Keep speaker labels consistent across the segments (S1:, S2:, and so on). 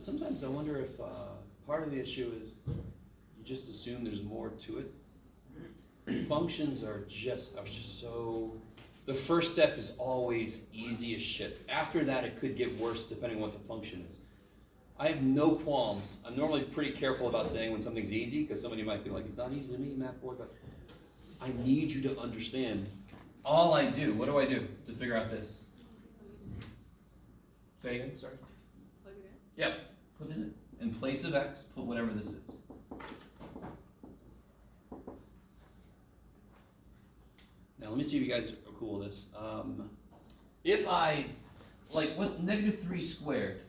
S1: sometimes I wonder if part of the issue is you just assume there's more to it. Functions are just so. The first step is always easy as shit. After that, it could get worse depending on what the function is. I have no qualms. I'm normally pretty careful about saying when something's easy, because somebody might be like, it's not easy to me, Matt Boyd, but I need you to understand. All I do, what do I do to figure out this? Say again, sorry?
S2: Plug it in?
S1: Yep, put it in place of x, put whatever this is. Now let me see if you guys are cool with this. If I, like, what, negative 3 squared,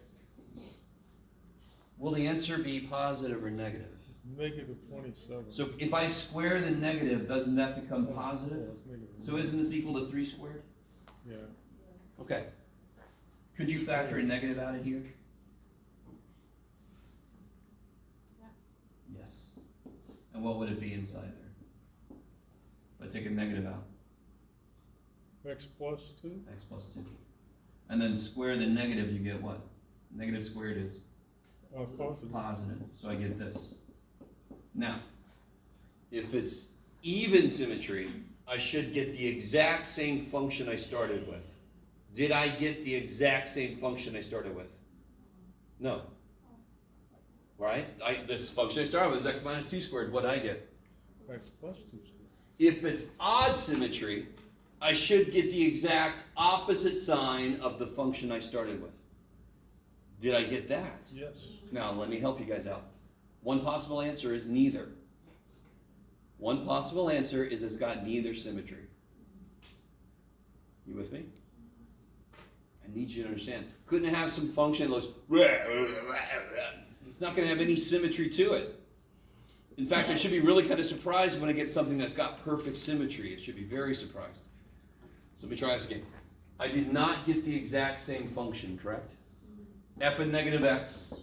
S1: will the answer be positive or negative?
S3: Negative 27.
S1: So if I square the negative, doesn't that become positive?
S3: Yeah, it's negative.
S1: So isn't this equal to 3 squared?
S3: Yeah.
S1: Okay. Could you factor a negative out of here?
S2: Yeah.
S1: Yes. And what would it be inside there? If I take a negative out,
S3: X plus 2?
S1: x plus 2. And then square the negative, you get what? Negative squared is
S3: Positive.
S1: positive. So I get this. Now, if it's even symmetry, I should get the exact same function I started with. Did I get the exact same function I started with? No. Right? This function I started with is x minus 2 squared. What did I get?
S3: X plus 2 squared.
S1: If it's odd symmetry, I should get the exact opposite sign of the function I started with. Did I get that?
S3: Yes.
S1: Now, let me help you guys out. One possible answer is neither. One possible answer is it's got neither symmetry. You with me? I need you to understand. Couldn't have some function that goes, it's not going to have any symmetry to it. In fact, I should be really kind of surprised when I get something that's got perfect symmetry. It should be very surprised. So let me try this again. I did not get the exact same function, correct? F of negative x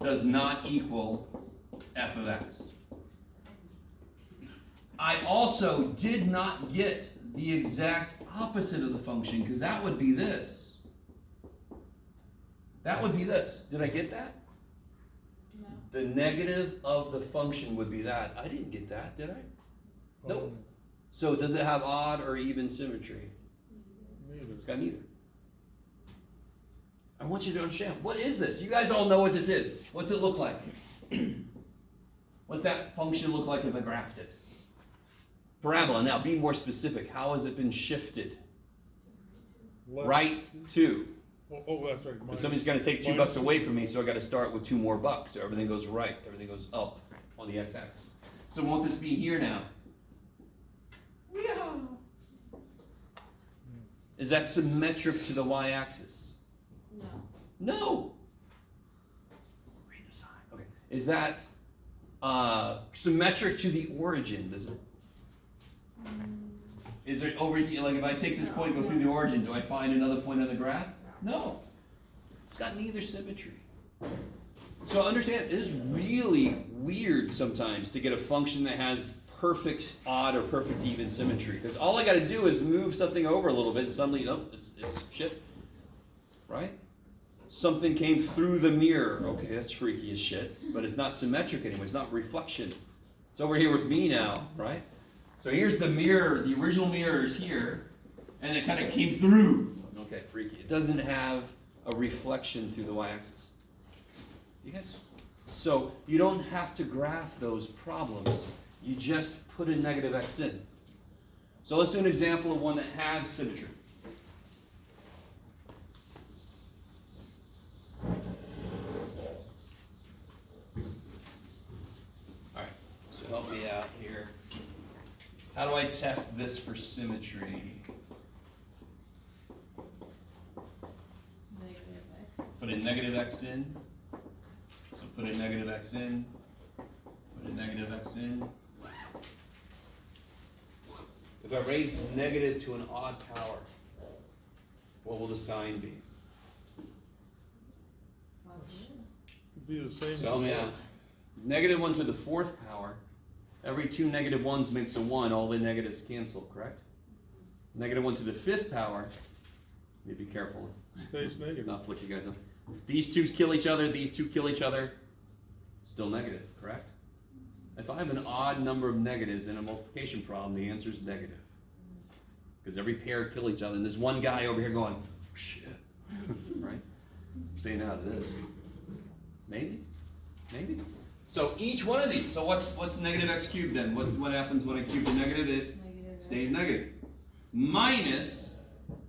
S1: does not equal f of x. I also did not get the exact opposite of the function, because that would be this. That would be this. Did I get that?
S2: No.
S1: The negative of the function would be that. I didn't get that, did I? Nope. So does it have odd or even symmetry?
S3: Neither.
S1: It's got neither. I want you to understand, what is this? You guys all know what this is. What's it look like? What's that function look like if I graphed it? Parabola. Now, be more specific. How has it been shifted?
S3: Left
S1: Right
S3: two.
S1: to.
S3: That's right.
S1: Because somebody's going to take $2 away from me, so I got to start with 2 more bucks. So everything goes right. Everything goes up on the x-axis. So won't this be here now? Is that symmetric to the y-axis?
S2: No.
S1: No. Read the sign. Okay. Is that symmetric to the origin? Does it? Is it over here? Like if I take this point, and go through the origin, do I find another point on the graph? No. It's got neither symmetry. So understand, it is really weird sometimes to get a function that has perfect odd or perfect even symmetry. Because all I got to do is move something over a little bit, and suddenly, nope, it's shit. Right? Something came through the mirror. Okay, that's freaky as shit. But it's not symmetric anymore. It's not reflection. It's over here with me now, right? So here's the mirror. The original mirror is here. And it kind of came through. Okay, freaky. It doesn't have a reflection through the y-axis. You guys? So you don't have to graph those problems. You just put a negative x in. So let's do an example of one that has symmetry. Alright, so help me out here. How do I test this for symmetry?
S2: Negative x.
S1: Put a negative x in. So put a negative x in. Put a negative x in. If I raise negative to an odd power, what will the sign be?
S2: Positive.
S3: It'd be the same.
S1: So help me out. Negative 1 to the 4th power. Every 2 negative 1s makes a 1. All the negatives cancel, correct? Negative 1 to the 5th power. Be careful.
S3: Stays negative.
S1: Not flick you guys up. These two kill each other, these two kill each other. Still negative, correct? If I have an odd number of negatives in a multiplication problem, the answer is negative. Because every pair kill each other, and there's one guy over here going, shit, right? Staying out of this. Maybe. So each one of these, so what's negative x cubed then? What happens when I cube the negative? It stays negative. Minus,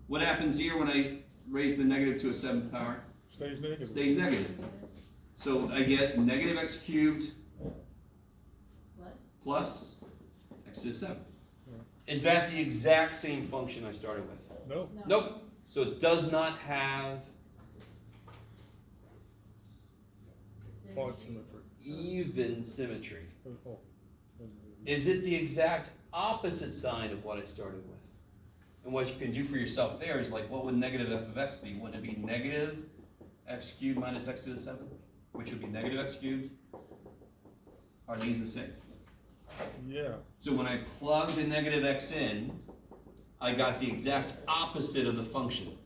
S1: what happens here when I raise the negative to a 7th power?
S3: Stays negative.
S1: Stays negative. So I get negative x cubed plus x to the 7th. Is that the exact same function I started with?
S3: No.
S1: Nope. So it does not have
S3: Odd symmetry.
S1: even symmetry.
S3: Oh.
S1: Is it the exact opposite sign of what I started with? And what you can do for yourself there is like, what would negative f of x be? Wouldn't it be negative x cubed minus x to the 7th? Which would be negative x cubed? Are these the same?
S3: Yeah.
S1: So when I plug the negative x in, I got the exact opposite of the function.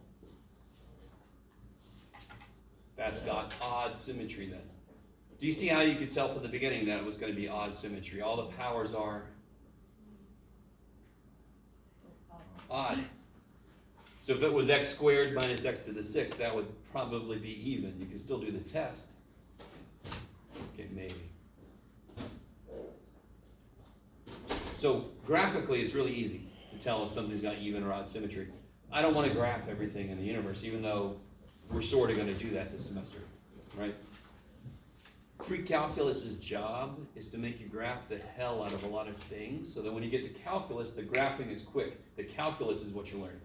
S1: That's got odd symmetry then. Do you see how you could tell from the beginning that it was going to be odd symmetry? All the powers are odd. So if it was x squared minus x to the 6th, that would probably be even. You can still do the test. Okay, maybe. So graphically, it's really easy to tell if something's got even or odd symmetry. I don't want to graph everything in the universe, even though we're sort of going to do that this semester, right? Pre-calculus's job is to make you graph the hell out of a lot of things, so that when you get to calculus, the graphing is quick. The calculus is what you're learning.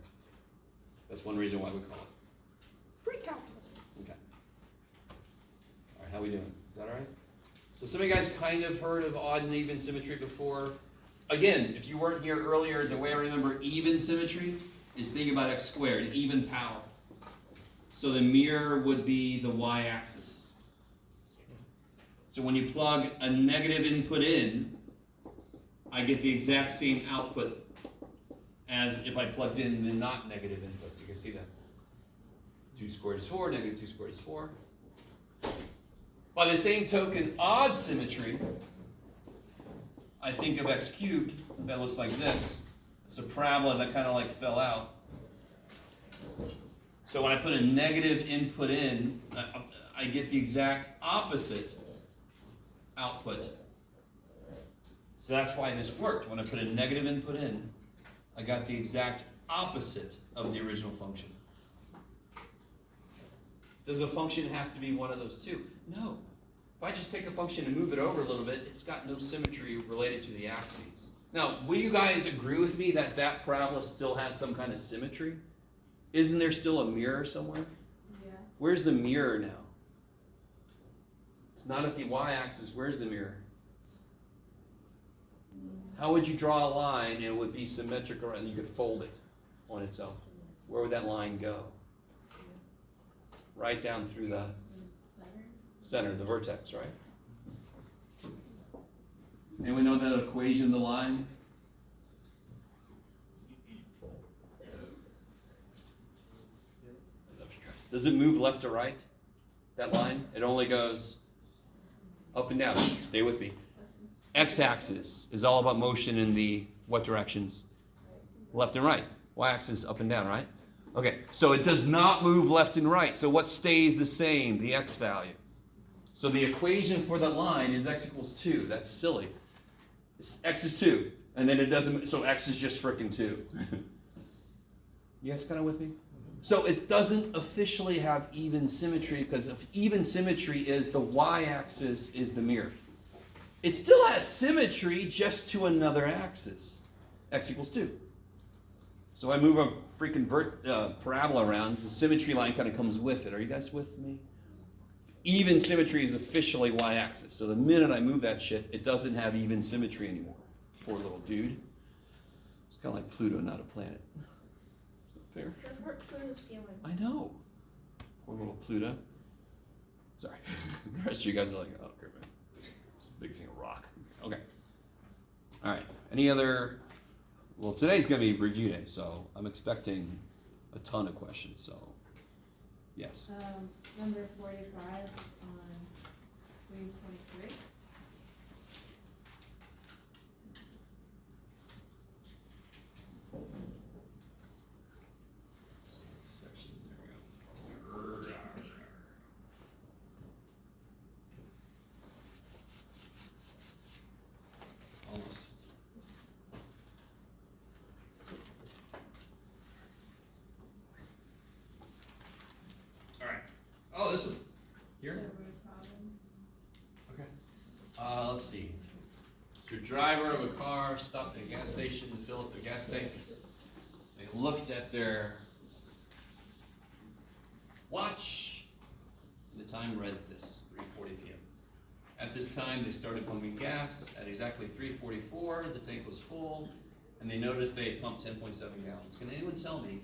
S1: That's one reason why we call it pre-calculus. Okay. All right, how we doing? Is that all right? So some of you guys kind of heard of odd and even symmetry before. Again, if you weren't here earlier, the way I remember even symmetry is think about x squared, even power. So the mirror would be the y-axis. So when you plug a negative input in, I get the exact same output as if I plugged in the not negative input. You can see that. 2 squared is 4, negative 2 squared is 4. By the same token, odd symmetry, I think of x cubed, that looks like this. It's a parabola that kind of like fell out. So when I put a negative input in, I get the exact opposite output. So that's why this worked. When I put a negative input in, I got the exact opposite of the original function. Does a function have to be one of those two? No. If I just take a function and move it over a little bit, it's got no symmetry related to the axes. Now, will you guys agree with me that that parabola still has some kind of symmetry? Isn't there still a mirror somewhere?
S2: Yeah.
S1: Where's the mirror now? It's not at the y-axis. Where's the mirror? How would you draw a line and it would be symmetrical and you could fold it on itself? Where would that line go? Right down through the center, the vertex, right? Anyone know that equation of the line? I love you guys. Does it move left to right? That line? It only goes up and down. Stay with me. X-axis is all about motion in the what directions? Left and right. Y-axis up and down, right? Okay, so it does not move left and right. So what stays the same? The x value. So the equation for the line is x equals 2. That's silly. X is 2. And then it doesn't, so x is just frickin' 2. You guys kind of with me? So it doesn't officially have even symmetry because if even symmetry is the y-axis is the mirror. It still has symmetry just to another axis. X equals 2. So I move a freaking parabola around, the symmetry line kind of comes with it. Are you guys with me? Even symmetry is officially y-axis. So the minute I move that shit, it doesn't have even symmetry anymore. Poor little dude. It's kind of like Pluto, not a planet. Is that fair?
S2: Pluto's feelings.
S1: I know. Poor little Pluto. Sorry. The rest of you guys are like, oh, okay, man. It's a big thing of rock. Okay. All right. Any other... Well, today's going to be review day, so I'm expecting a ton of questions. So Yes.
S2: Number 45 on 323.
S1: Section, there we go. Almost. All right. Oh, this one. Here?
S2: Is that road problem?
S1: Okay. Let's see. So, driver of a car stopped at a gas station to fill up their gas tank. They looked at their watch. And the time read this, 3:40 p.m. At this time, they started pumping gas. At exactly 3:44, the tank was full, and they noticed they had pumped 10.7 gallons. Can anyone tell me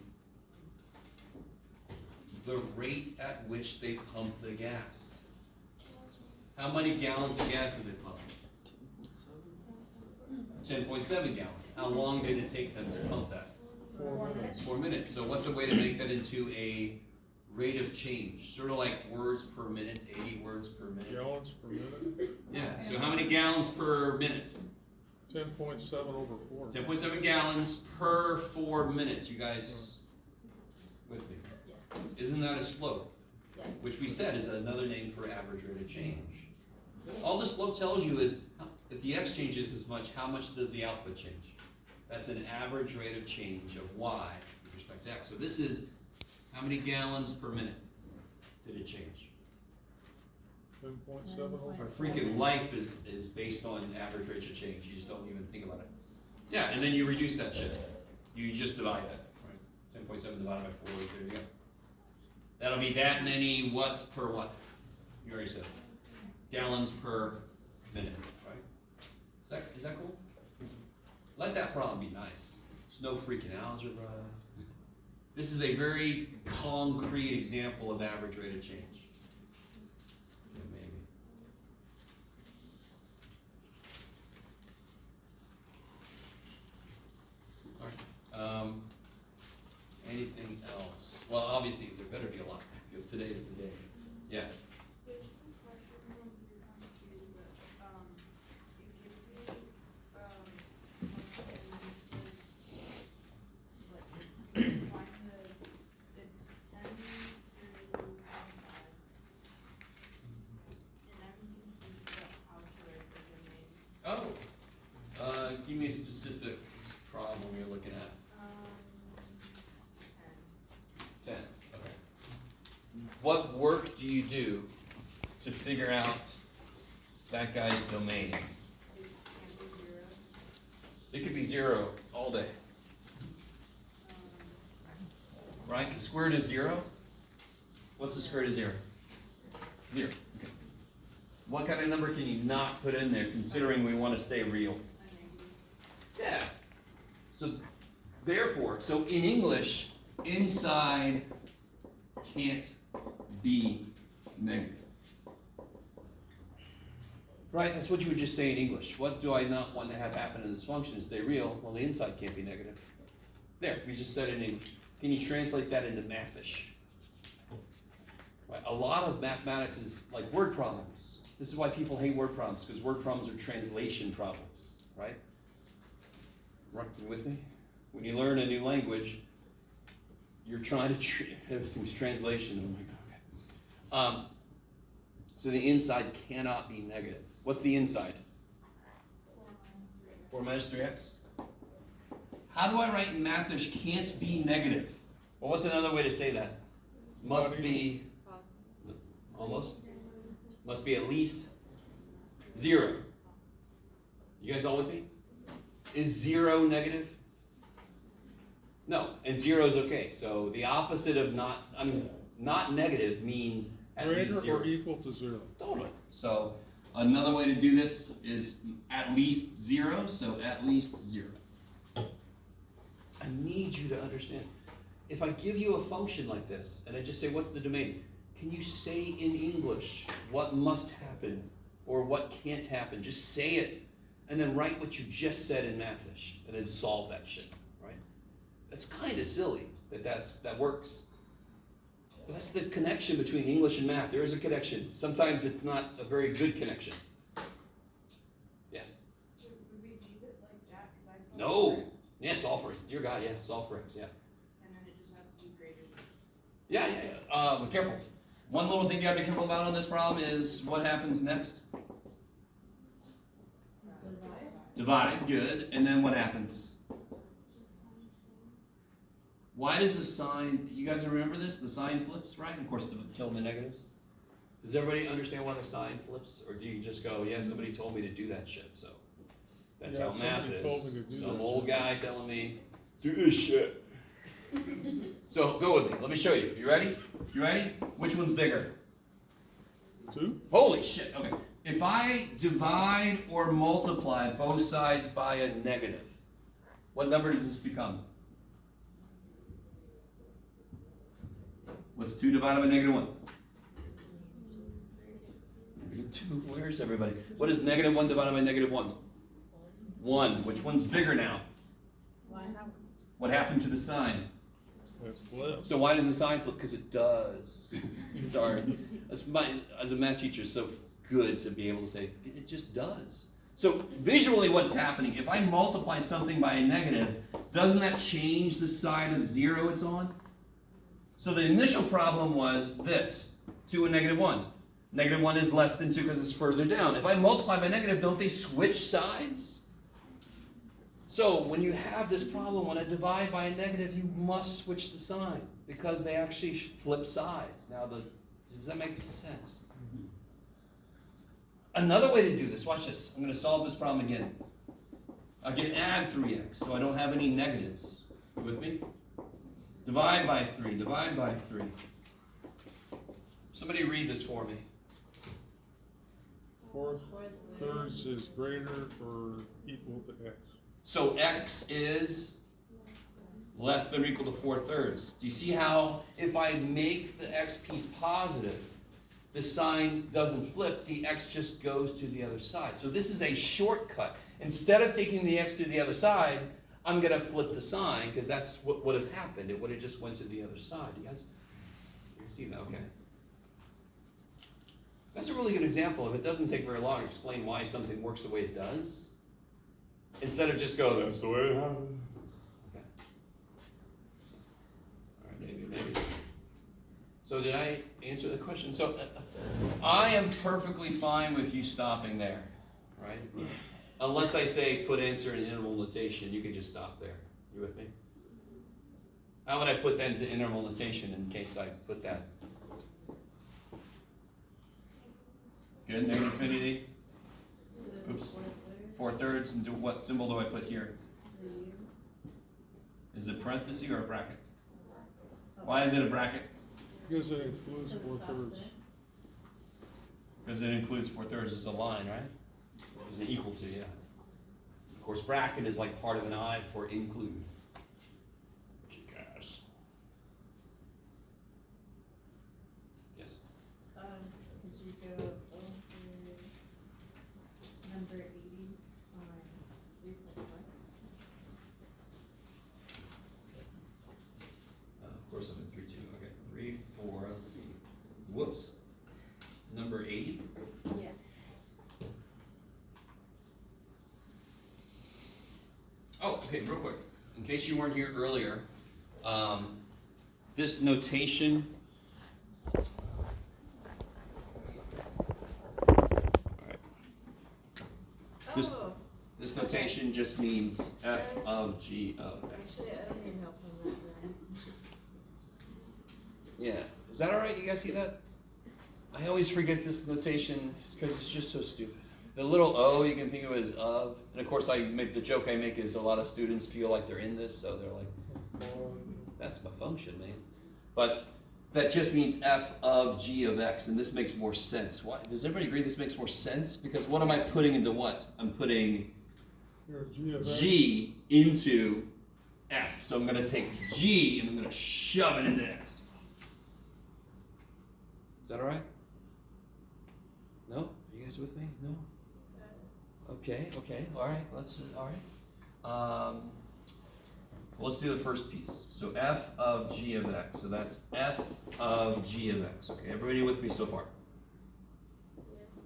S1: the rate at which they pumped the gas? How many gallons of gas did they pump? 10.7 gallons. How long did it take them to pump that?
S3: 4 minutes.
S1: 4 minutes. So what's a way to make that into a rate of change? Sort of like words per minute, 80 words per minute.
S3: Gallons per minute,
S1: Yeah, so how many gallons per minute?
S3: 10.7 over 4.
S1: 10.7 gallons per 4 minutes. You guys with me?
S2: Yes.
S1: Isn't that a slope?
S2: Yes.
S1: Which we said is another name for average rate of change. All the slope tells you is if the x changes as much, how much does the output change? That's an average rate of change of y with respect to x. So this is how many gallons per minute did it change?
S3: 10.7 over.
S1: Our freaking life is based on average rates of change. You just don't even think about it. Yeah, and then you reduce that shit. You just divide that. Right? 10.7 divided by 4, there you go. That'll be that many watts per what? You already said. Gallons per minute, right? Is that cool? Let that problem be nice. There's no freaking algebra. This is a very concrete example of average rate of change. Yeah, maybe. All right. Anything else? Well, obviously there better be a lot because today is the day. Yeah.
S2: There's one question when you're trying to, it gives you, like, find it's 10 through 25. And I'm confused about how to write the domain.
S1: Oh. Give me a specific problem you're looking at.
S2: 10.
S1: 10. Okay. What work do you do to figure out that guy's domain?
S2: It can't be 0.
S1: It could be 0 all day, right? The square root of 0? What's the square root of 0? 0. Okay. What kind of number can you not put in there considering we want to stay real?
S2: A negative.
S1: Yeah. So, therefore, so in English, inside can't be negative. Right? That's what you would just say in English. What do I not want to have happen in this function to stay real? Well, the inside can't be negative. There, we just said it in English. Can you translate that into mathish? Right? A lot of mathematics is like word problems. This is why people hate word problems, because word problems are translation problems, right? Right, you with me? When you learn a new language, you're trying to everything's translation. I'm like, okay. So the inside cannot be negative. What's the inside? 4 minus 3x. How do I write in mathish can't be negative? Well, what's another way to say that? Must be, almost, must be at least 0. You guys all with me? Is 0 negative? No, and 0 is okay. So the opposite of not negative means at least
S3: Greater
S1: 0.
S3: or equal to 0.
S1: Totally. So another way to do this is at least 0, so at least 0. I need you to understand. If I give you a function like this, and I just say, what's the domain? Can you say in English what must happen or what can't happen? Just say it, and then write what you just said in mathish, and then solve that shit, right? That's kind of silly that that works. That's the connection between English and math. There is a connection. Sometimes it's not a very good connection. Yes?
S2: Should we keep it like that, cause I saw.
S1: No. Yeah, solve for, dear God, yeah, solve for x, yeah.
S2: And then it just has to be greater than.
S1: Yeah. But careful. One little thing you gotta be careful about on this problem is what happens next? Divide, good. And then what happens? Why does the sign, you guys remember this? The sign flips, right? Of course, to kill the negatives. Does everybody understand why the sign flips? Or do you just go, yeah, somebody told me to do that shit, so that's
S3: Yeah,
S1: how math
S3: somebody told me to
S1: is.
S3: do
S1: Some
S3: that
S1: old
S3: shit.
S1: guy telling me, do this shit. So go with me. Let me show you. You ready? You ready? Which one's bigger?
S3: 2?
S1: Holy shit. Okay. If I divide or multiply both sides by a negative, what number does this become? What's 2 divided by negative 1? Negative 2. Where's everybody? What is negative 1 divided by negative 1? 1. Which one's bigger now? What happened to the sign?
S3: It flips.
S1: So why does the sign flip? Because it does. Sorry. As a math teacher, it's so good to be able to say, it just does. So visually what's happening, if I multiply something by a negative, doesn't that change the side of 0 it's on? So the initial problem was this, 2 and negative 1. Negative 1 is less than 2 because it's further down. If I multiply by negative, don't they switch sides? So when you have this problem, when I divide by a negative, you must switch the sign because they actually flip sides. Now, does that make sense? Another way to do this, watch this. I'm going to solve this problem again. I can add 3x, so I don't have any negatives. You with me? Divide by 3, divide by 3. Somebody read this for me.
S3: 4/3 is greater or equal to x.
S1: So x is less than or equal to 4/3. Do you see how if I make the x piece positive, the sign doesn't flip, the x just goes to the other side. So this is a shortcut. Instead of taking the x to the other side, I'm going to flip the sign because that's what would have happened. It would have just went to the other side. You guys can see that, okay? That's a really good example of it doesn't take very long to explain why something works the way it does. Instead of just go, that's the way it happened. Okay. All right, maybe. So did I answer the question? So I am perfectly fine with you stopping there, right? Unless I say put answer in interval notation, you can just stop there. You with me? How would I put that into interval notation in case I put that? Good, negative infinity. Oops. 4/3, and what symbol do I put here? Is it parenthesis or a bracket? Why is it a bracket?
S3: Because it includes 4/3.
S1: Because it includes 4/3 as a line, right? Is it equal to, yeah. Of course, bracket is like part of an I for include. Yes. Yes.
S4: Could you go over number 80 on 3.1?
S1: Of course, I'm in 3, 2. Okay, 3, 4. Let's see. Whoops. Number 80.
S4: Yeah.
S1: Oh, okay, real quick. In case you weren't here earlier, this notation. This-
S4: Oh,
S1: This notation just means f of g of x.
S4: actually, I need help on that one.
S1: Yeah, is that all right? You guys see that? I always forget this notation because it's just so stupid. The little o you can think of it as of, and of course the joke I make is a lot of students feel like they're in this, so they're like, that's my function, man. But that just means f of g of x, and this makes more sense. Why? Does everybody agree this makes more sense? Because what am I putting into what? I'm putting
S3: Here, g of x.
S1: g into f. So I'm going to take g and I'm going to shove it into x. Is that all right? No? Are you guys with me? No? Okay, all right, all right. Well, let's do the first piece. So f of g of x. So that's f of g of x. Okay, everybody with me so far?
S4: Yes.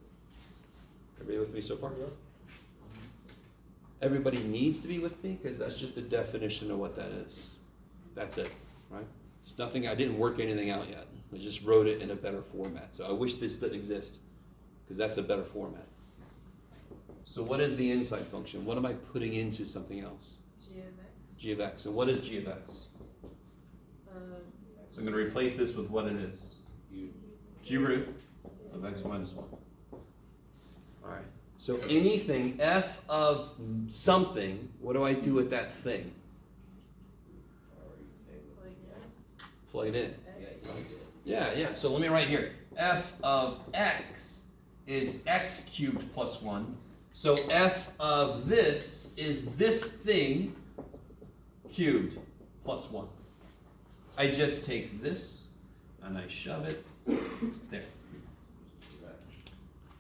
S1: Everybody with me so far? Everybody needs to be with me because that's just the definition of what that is. That's it, right? It's nothing, I didn't work anything out yet. I just wrote it in a better format. So I wish this didn't exist because that's a better format. So what is the inside function? What am I putting into something else?
S4: G of X.
S1: G of x. And what is g of x? So I'm going to replace this with what it is. Cube root of x minus 1. All right. So anything f of something, what do I do with that thing? Plug it in.
S4: X.
S1: Yeah. So let me write here. F of x is x cubed plus 1. So f of this is this thing cubed plus 1. I just take this and I shove it there.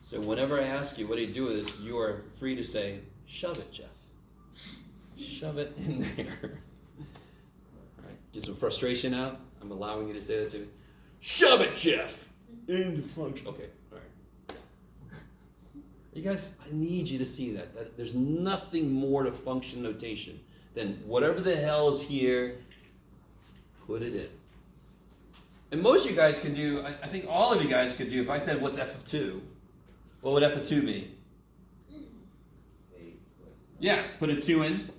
S1: So whenever I ask you, what do you do with this, you are free to say, shove it, Jeff. Shove it in there. All right. Get some frustration out. I'm allowing you to say that to me. Shove it, Jeff! Into function. Okay, all right. You guys, I need you to see that there's nothing more to function notation than whatever the hell is here, put it in. And most of you guys can do, I think all of you guys could do, if I said what's f of 2, what would f of 2 be? Yeah, put a 2 in.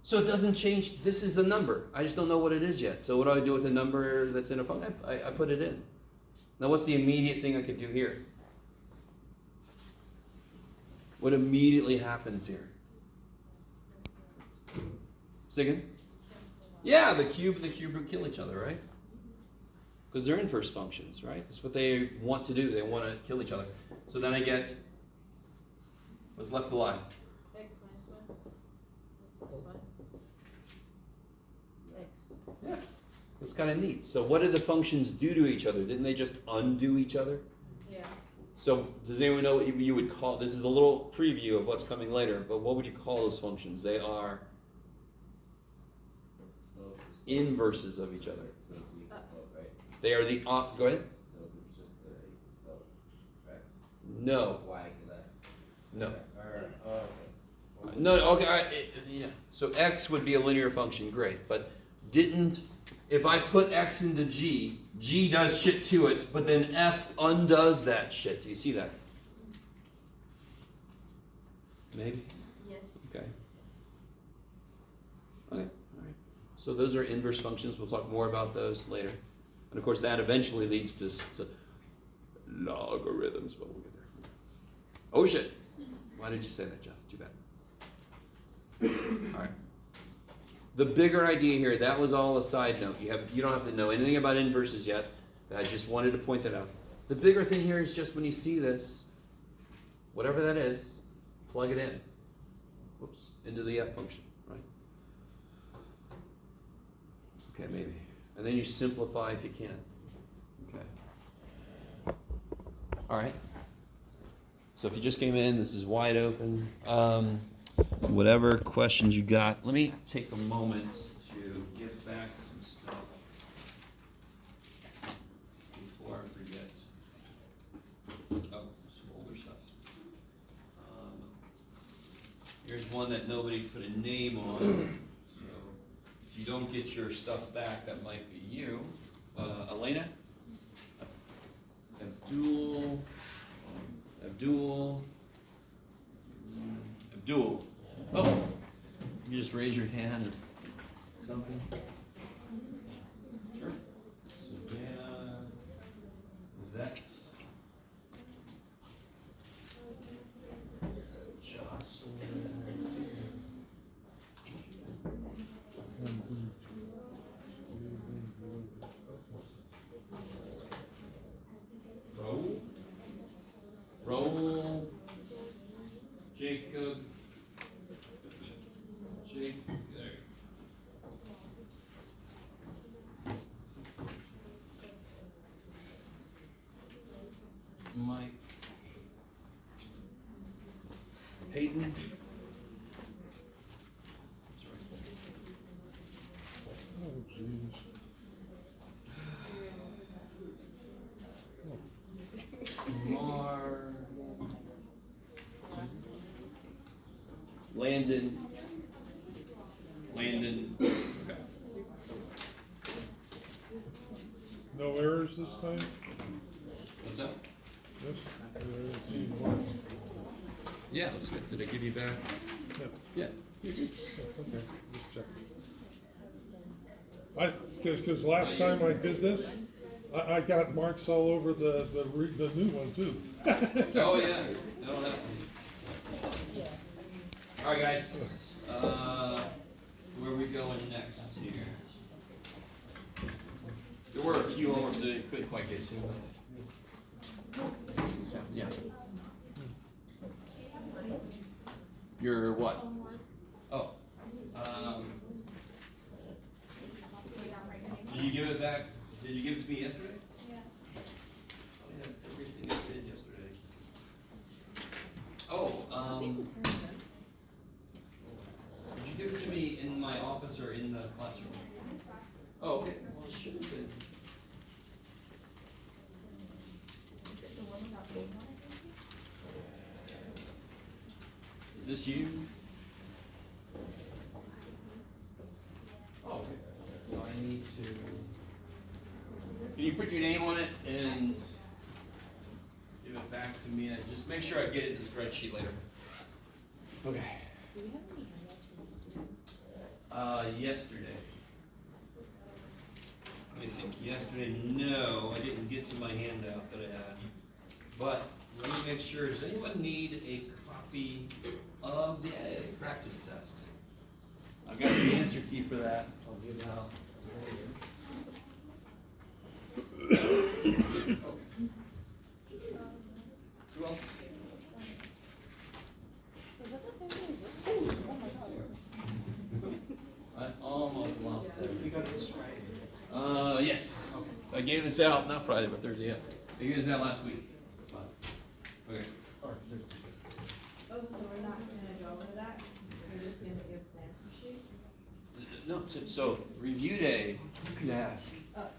S1: So it doesn't change, this is a number. I just don't know what it is yet. So what do I do with the number that's in a function? I put it in. Now what's the immediate thing I could do here? What immediately happens here? Say again? Yeah, the cube and the cube root kill each other, right? Because they're inverse functions, right? That's what they want to do. They want to kill each other. So then I get, what's left alive?
S4: X minus 1. That's fine. X.
S1: Yeah, that's kind of neat. So what did the functions do to each other? Didn't they just undo each other?
S4: Yeah.
S1: So does anyone know what you would call, this is a little preview of what's coming later, but what would you call those functions? They are inverses of each other. They are the, go ahead. No. No. No, okay, all right, yeah. So x would be a linear function, great. But if I put x into g, g does shit to it, but then f undoes that shit. Do you see that? Maybe?
S4: Yes.
S1: Okay. Okay, all right. So those are inverse functions. We'll talk more about those later. And of course that eventually leads to logarithms, but we'll get there. Oh shit. Why did you say that, Jeff? Too bad. All right. The bigger idea here, that was all a side note. You don't have to know anything about inverses yet. I just wanted to point that out. The bigger thing here is just when you see this, whatever that is, plug it in. Whoops, into the f function, right? Okay, maybe. And then you simplify if you can. Okay. All right. So if you just came in, this is wide open. Whatever questions you got, let me take a moment to give back some stuff before I forget. Oh, some older stuff. Here's one that nobody put a name on. So if you don't get your stuff back, that might be you. Elena? Abdul. Oh, you just raise your hand or something. Sure. Savannah, Vet, Jocelyn, Raul, Jacob, there. Mike, Peyton, sorry.
S3: geez.
S1: Mar. Landon. Okay.
S3: No errors this time?
S1: What's that?
S3: Yes? See one.
S1: Yeah, that's good. Did I give you back?
S3: Yeah,
S1: Yeah.
S3: okay, just check. Cause last time I did this, I got marks all over the new one too.
S1: Oh, yeah. No, that. All right, guys. Where are we going next here? There were a few homeworks that I couldn't quite get to. Yeah. Your what? Oh. Did you give it back? Did you give it to me yesterday?
S2: Yeah.
S1: I have everything I did yesterday. Oh, did you give it to me in my office or in the classroom? Oh, okay. Well, it should have been.
S4: Is it the one without name on it?
S1: Is this you? Oh, okay. So I need to. Can you put your name on it and give it back to me? And just make sure I get it in the spreadsheet later. Okay.
S4: Do we have any handouts from yesterday?
S1: Yesterday. Let me think. Yesterday, no, I didn't get to my handout that I had. But let me make sure. Does anyone need a copy of the practice test? I've got the answer key for that. I'll give it out. Who else?
S4: Is that the same thing as this? Oh my god.
S1: I almost lost it.
S5: You got this right.
S1: Yes. I gave this out, not Friday, but Thursday, yeah. I gave this out last week. Okay.
S2: Oh, so we're not gonna go over that? We're just gonna give the answer sheet?
S1: No, so review day, you could ask
S2: Oh.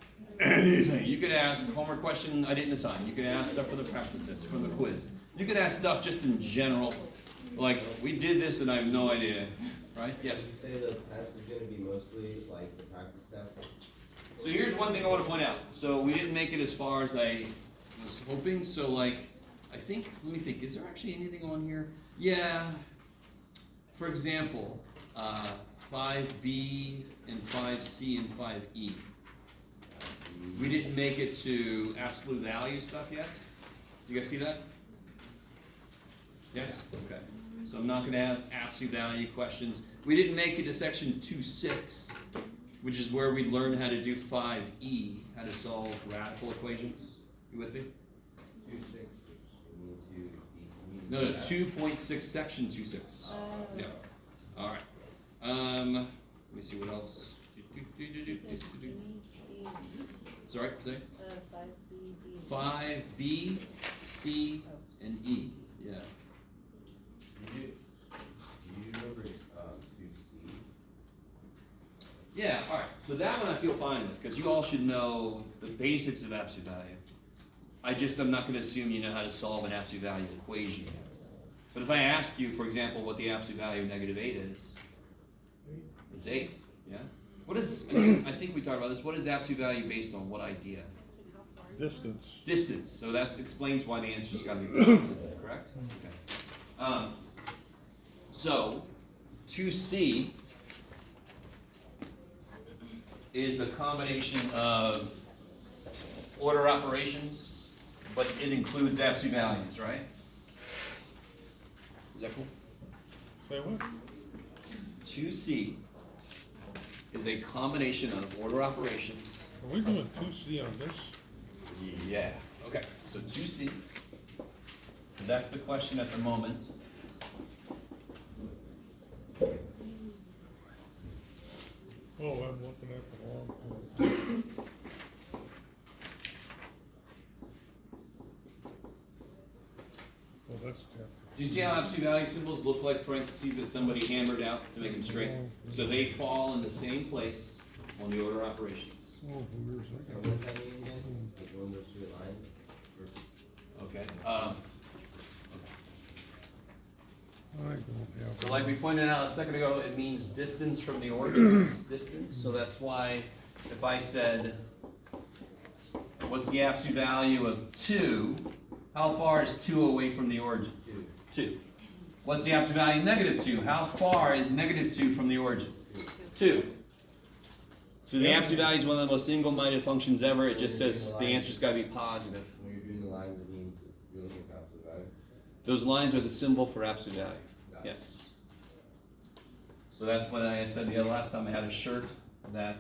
S1: anything. You could ask homework question I didn't assign. You could ask stuff for the practice test, for the quiz. You could ask stuff just in general, like we did this and I have no idea, right? Yes.
S6: You say the test is gonna be mostly like the practice test?
S1: So here's one thing I want to point out. So we didn't make it as far as I was hoping. So like, I think, let me think, is there actually anything on here? Yeah. For example, 5B and 5C and 5E. We didn't make it to absolute value stuff yet. You guys see that? Yes? Okay. So I'm not going to have absolute value questions. We didn't make it to section 2.6, which is where we learn how to do 5E, how to solve radical equations. You with me?
S6: 2.6, you need to.
S1: No, 2.6, section 2.6. Yeah. All right. Let me see what else. Sorry, say? 5B, C, and E. Yeah.
S6: Do you remember 2C?
S1: Yeah, all right. So that one I feel fine with, because you all should know the basics of absolute value. I'm not going to assume you know how to solve an absolute value equation yet. But if I ask you, for example, what the absolute value of -8 is, it's 8. Yeah. What is? I think we talked about this. What is absolute value based on? What idea?
S3: Distance.
S1: Distance. So that explains why the answer's got to be positive, correct? Okay. So 2C is a combination of order operations, but it includes absolute values, right? Is that cool?
S3: Say what?
S1: 2C is a combination of order operations.
S3: Are we doing 2C on this?
S1: Yeah. Okay, so 2C, because that's the question at the moment.
S3: Oh, I'm looking at the wrong thing. Well, that's chapter.
S1: Do you see how absolute value symbols look like parentheses that somebody hammered out to make them straight? So they fall in the same place on the order of operations.
S3: Oh, where's that?
S6: And what does that mean again? Like when those straight lines versus.
S1: Okay.
S3: I don't have.
S1: So like we pointed out a second ago, it means distance from the origin, it's distance, so that's why if I said, what's the absolute value of 2? How far is 2 away from the origin? 2. What's the absolute value of negative 2? How far is negative 2 from the origin? 2. So the absolute value is one of the most single-minded functions ever. It just says the answer's got to be positive.
S6: When you're doing the lines, it means it's, you're looking at absolute value.
S1: Those lines are the symbol for absolute value.
S6: Got it.
S1: Yes. So that's when I said the other last time I had a shirt that,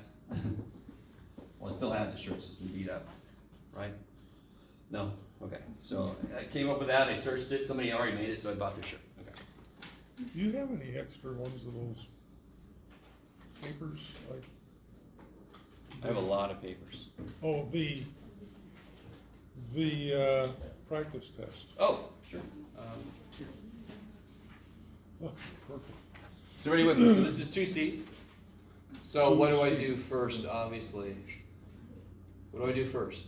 S1: well, I still have the shirt, it's been beat up, right? No? Okay. So I came up with that, I searched it, somebody already made it, so I bought the shirt. Okay.
S3: Do you have any extra ones of those papers, like?
S1: I have a lot of papers.
S3: Oh, the practice test.
S1: Oh, sure.
S3: Oh, perfect.
S1: So ready with me? So this is 2C. So what do I do first, obviously? What do I do first?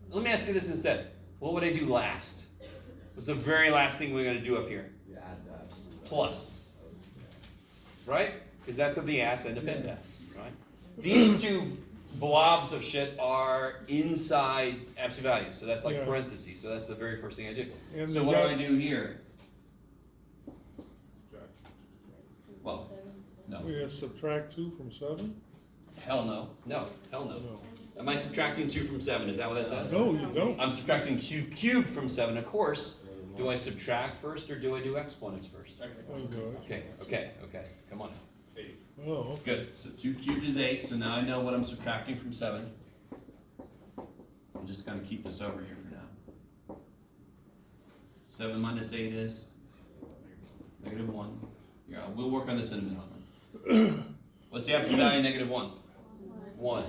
S1: Let me ask you this instead. What would I do last? What's the very last thing we're going to do up here?
S6: You add that.
S1: Plus. Right? Because that's of the ass and the PIMDAS, right? These two blobs of shit are inside absolute value. So that's like
S3: Yeah.
S1: parentheses. So that's the very first thing I do.
S3: And
S1: So
S3: the
S1: what do
S3: guy-
S1: I do here? Well, no.
S3: We subtract 2 from 7?
S1: Hell no. No. Hell no.
S3: No.
S1: Am I subtracting 2 from 7? Is that what that says?
S3: No, you don't.
S1: I'm subtracting 2 cubed from 7. Of course, do I subtract first or do I do exponents first?
S3: Oh, gosh.
S1: Okay. Come on.
S3: Oh,
S1: Good. So 2 cubed is 8. So now I know what I'm subtracting from 7. I'm just going to keep this over here for now. 7 minus 8 is -1. Yeah, we'll work on this in a minute. What's the absolute value of -1? 1.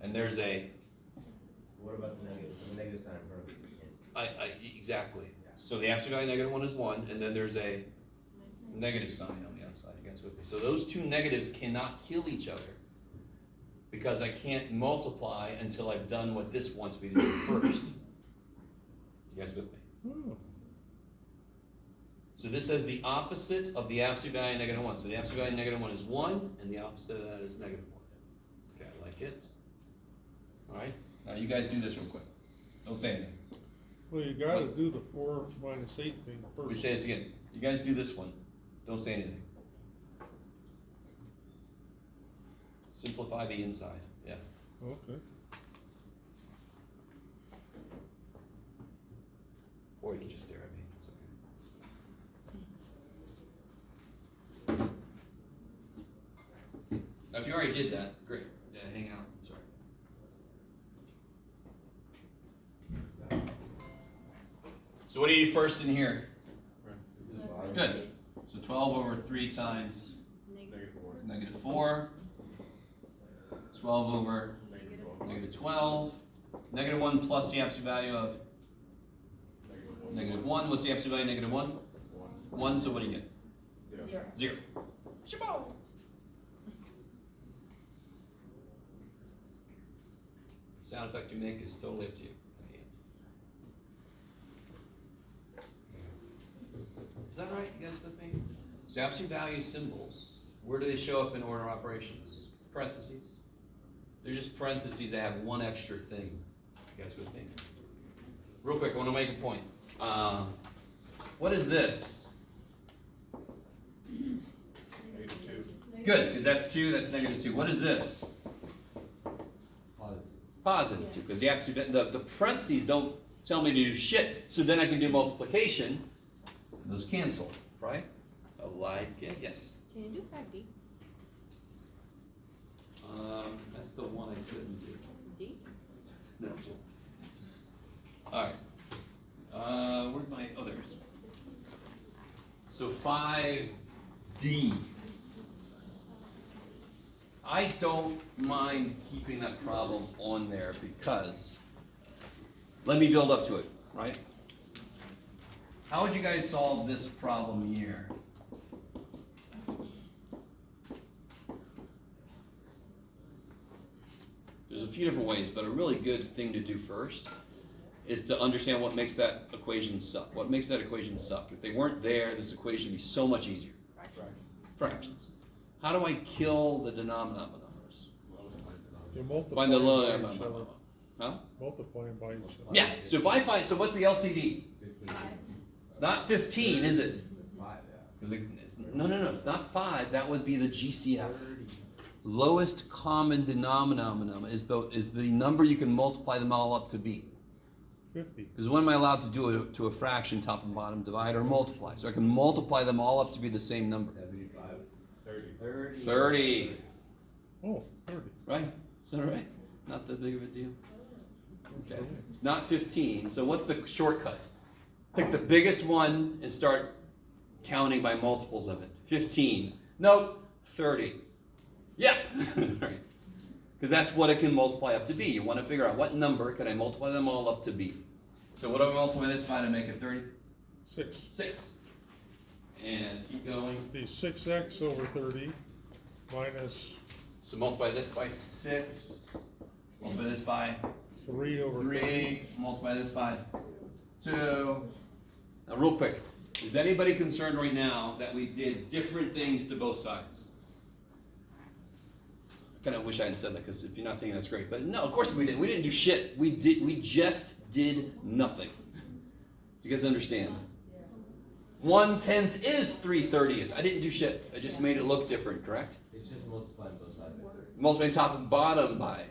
S1: And there's a
S6: What about the negative? The negative sign in parentheses.
S1: exactly. So the absolute value of -1 is 1, and then there's a negative sign on the outside. You guys with me? So those two negatives cannot kill each other because I can't multiply until I've done what this wants me to do first. You guys with me?
S3: oh.
S1: So this says the opposite of the absolute value of -1. So the absolute value of -1 is 1, and the opposite of that is -1. Okay, I like it. All right. Now you guys do this real quick. Don't say anything.
S3: Well, you gotta do the 4 minus 8 thing
S1: Let me
S3: first.
S1: say this again. You guys do this one. Don't say anything. Simplify the inside. Yeah.
S3: Okay.
S1: Or you can just stare at me. It's okay. Now, if you already did that, great. Yeah, hang out. Sorry. So what do you do first in here?
S6: This is bottom.
S1: Good. So 12 over 3 times -4. 12 over -12. -1 plus the absolute value of -1. What's the absolute value of -1? 1, so what do you get? 0. Shabow. The sound effect you make is totally up to you. Is that right? You guys with me? So absolute value symbols, where do they show up in order of operations? Parentheses. They're just parentheses that have one extra thing. You guys with me? Real quick, I want to make a point. What is this? Good, because that's 2, that's -2. What is this?
S6: Positive.
S1: Positive 2, because the absolute, the parentheses don't tell me to do shit. So then I can do multiplication, and those cancel, right? I like it, yes.
S4: Can you do 5D?
S1: That's the one I couldn't do.
S4: D?
S1: No. Alright. Where'd my others? So 5D. I don't mind keeping that problem on there because, let me build up to it, right? How would you guys solve this problem here? There's a few different ways, but a really good thing to do first is to understand what makes that equation suck. What makes that equation suck? If they weren't there, this equation would be so much easier. Fractions. How do I kill the denominator numbers?
S3: You multiply
S1: Find the
S3: them
S1: low.
S3: by each other.
S1: Huh?
S3: Multiply them by each other.
S1: Yeah. So if I find, so what's the LCD?
S6: 15.
S1: It's not 15, is it?
S6: It's 5, yeah.
S1: 'Cause no, it's not 5. That would be the GCF. Lowest common denominator is the number you can multiply them all up to be.
S3: 50.
S1: Because when am I allowed to do it to a fraction, top and bottom, divide or multiply? So I can multiply them all up to be the same number.
S6: 75. 30.
S1: 30.
S3: Oh, 30.
S1: Right? Is that right? Not that big of a deal. Okay. It's not 15. So what's the shortcut? Pick the biggest one and start counting by multiples of it. 15. Nope. 30. Yep. Right. Because that's what it can multiply up to be. You want to figure out what number can I multiply them all up to be. So what do I multiply this by to make it 30?
S3: 6.
S1: 6. And keep going.
S3: The 6x over 30 minus
S1: So multiply this by 6. Multiply this by
S3: 3 over 30.
S1: 3. Multiply this by 2. Now real quick. Is anybody concerned right now that we did different things to both sides? I kind of wish I hadn't said that, because if you're not thinking that's great. But no, of course we didn't. We didn't do shit. We just did nothing. Do you guys understand? 1/10 is 3/30. I didn't do shit. I just made it look different, correct?
S6: It's just multiplying both sides by 30.
S1: Multiplying top and bottom by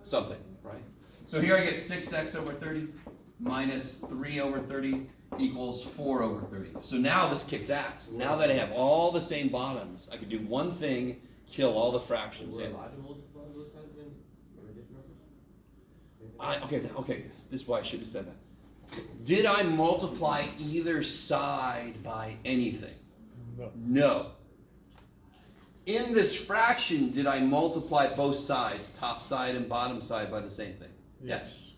S1: something, right? So here I get 6x over 30 minus 3 over 30 equals 4 over 30. So now this kicks ass. Now that I have all the same bottoms, I can do one thing, kill all the fractions.
S6: We're
S1: And
S6: allowed to multiply both sides then? Or different numbers?
S1: okay, this is why I should have said that. Did I multiply either side by anything?
S3: No.
S1: No. In this fraction, did I multiply both sides, top side and bottom side, by the same thing? Yes.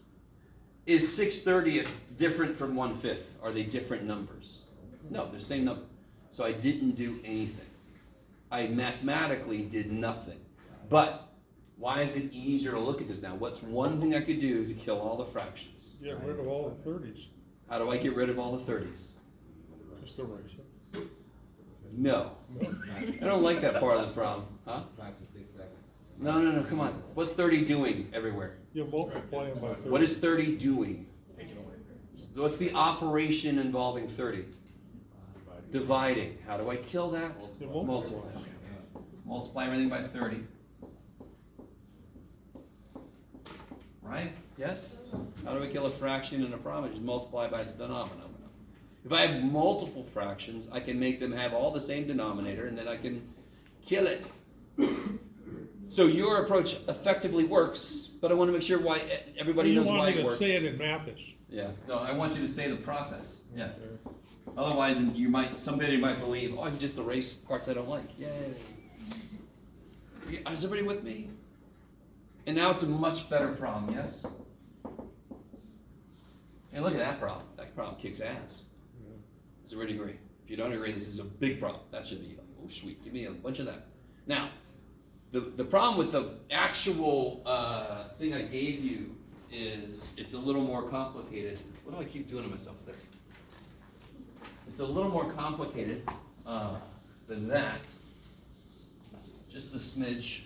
S1: Is 6/30 different from 1/5? Are they different numbers? No, they're the same number. So I didn't do anything. I mathematically did nothing. But why is it easier to look at this now? What's one thing I could do to kill all the fractions?
S3: Get rid of all the 30s.
S1: How do I get rid of all the 30s?
S3: Just erase it.
S1: No.
S3: No.
S1: I don't like that part of the problem. Huh?
S6: Back to 6x.
S1: No, come on. What's 30 doing everywhere?
S3: You multiply them by 30.
S1: What is 30 doing? What's the operation involving 30? Dividing. How do I kill that?
S3: You multiply.
S1: Multiply everything by 30. Right? Yes? How do I kill a fraction in a problem? Just multiply by its denominator. If I have multiple fractions, I can make them have all the same denominator, and then I can kill it. So your approach effectively works, but I want to make sure why everybody
S3: You
S1: knows why
S3: want me
S1: it
S3: to
S1: works.
S3: say it in Mathis.
S1: Yeah. No, I want you to say the process. Yeah.
S3: Okay.
S1: Otherwise, somebody might believe, oh, I can just erase parts I don't like. Yay. Is everybody with me? And now it's a much better problem, yes? And look at that problem. That problem kicks ass. Does everybody agree? If you don't agree, this is a big problem. That should be like, oh, sweet. Give me a bunch of that. Now, the problem with the actual thing I gave you is it's a little more complicated. What do I keep doing to myself there? It's a little more complicated than that. Just a smidge.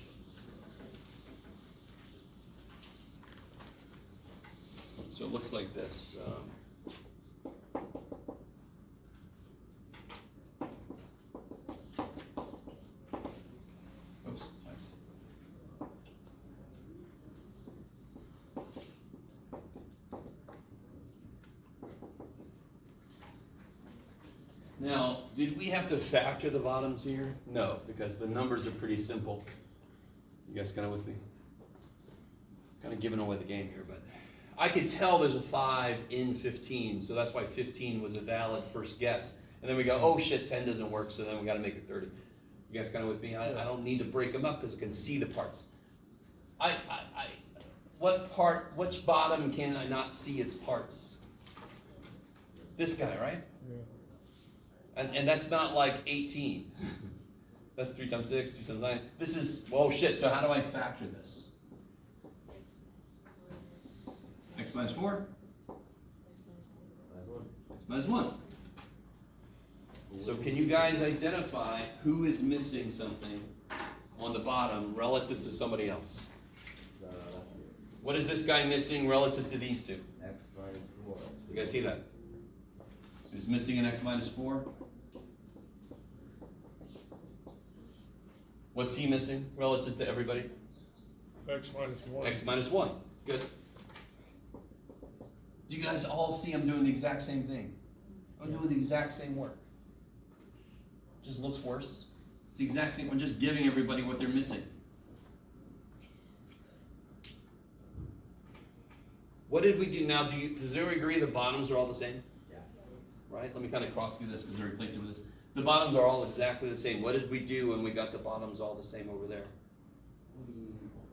S1: So it looks like this. Oops, nice. Now, did we have to factor the bottoms here? No, because the numbers are pretty simple. You guys kind of with me? Kind of giving away the game here, but I could tell there's a 5 in 15, so that's why 15 was a valid first guess. And then we go, oh shit, 10 doesn't work, so then we got to make it 30. You guys kind of with me? I don't need to break them up because I can see the parts. Which bottom can I not see its parts? This guy, right?
S3: Yeah.
S1: And that's not like 18. That's 3 times 6, 2 times 9. This is, whoa shit, so how do I factor this? X minus 4,
S6: Last one.
S1: X minus 1. So can you guys identify who is missing something on the bottom relative to somebody else?
S6: That's it.
S1: What is this guy missing relative to these two?
S6: X minus 4.
S1: You guys see that? Who's missing an X minus 4? What's he missing relative to everybody?
S3: X minus 1.
S1: X minus 1. Good. Do you guys all see I'm doing the exact same thing? I'm doing the exact same work. Just looks worse. It's the exact same. I'm just giving everybody what they're missing. What did we do now? Does everyone agree the bottoms are all the same?
S6: Yeah.
S1: Right? Let me kind of cross through this because I replaced it with this. The bottoms are all exactly the same. What did we do when we got the bottoms all the same over there?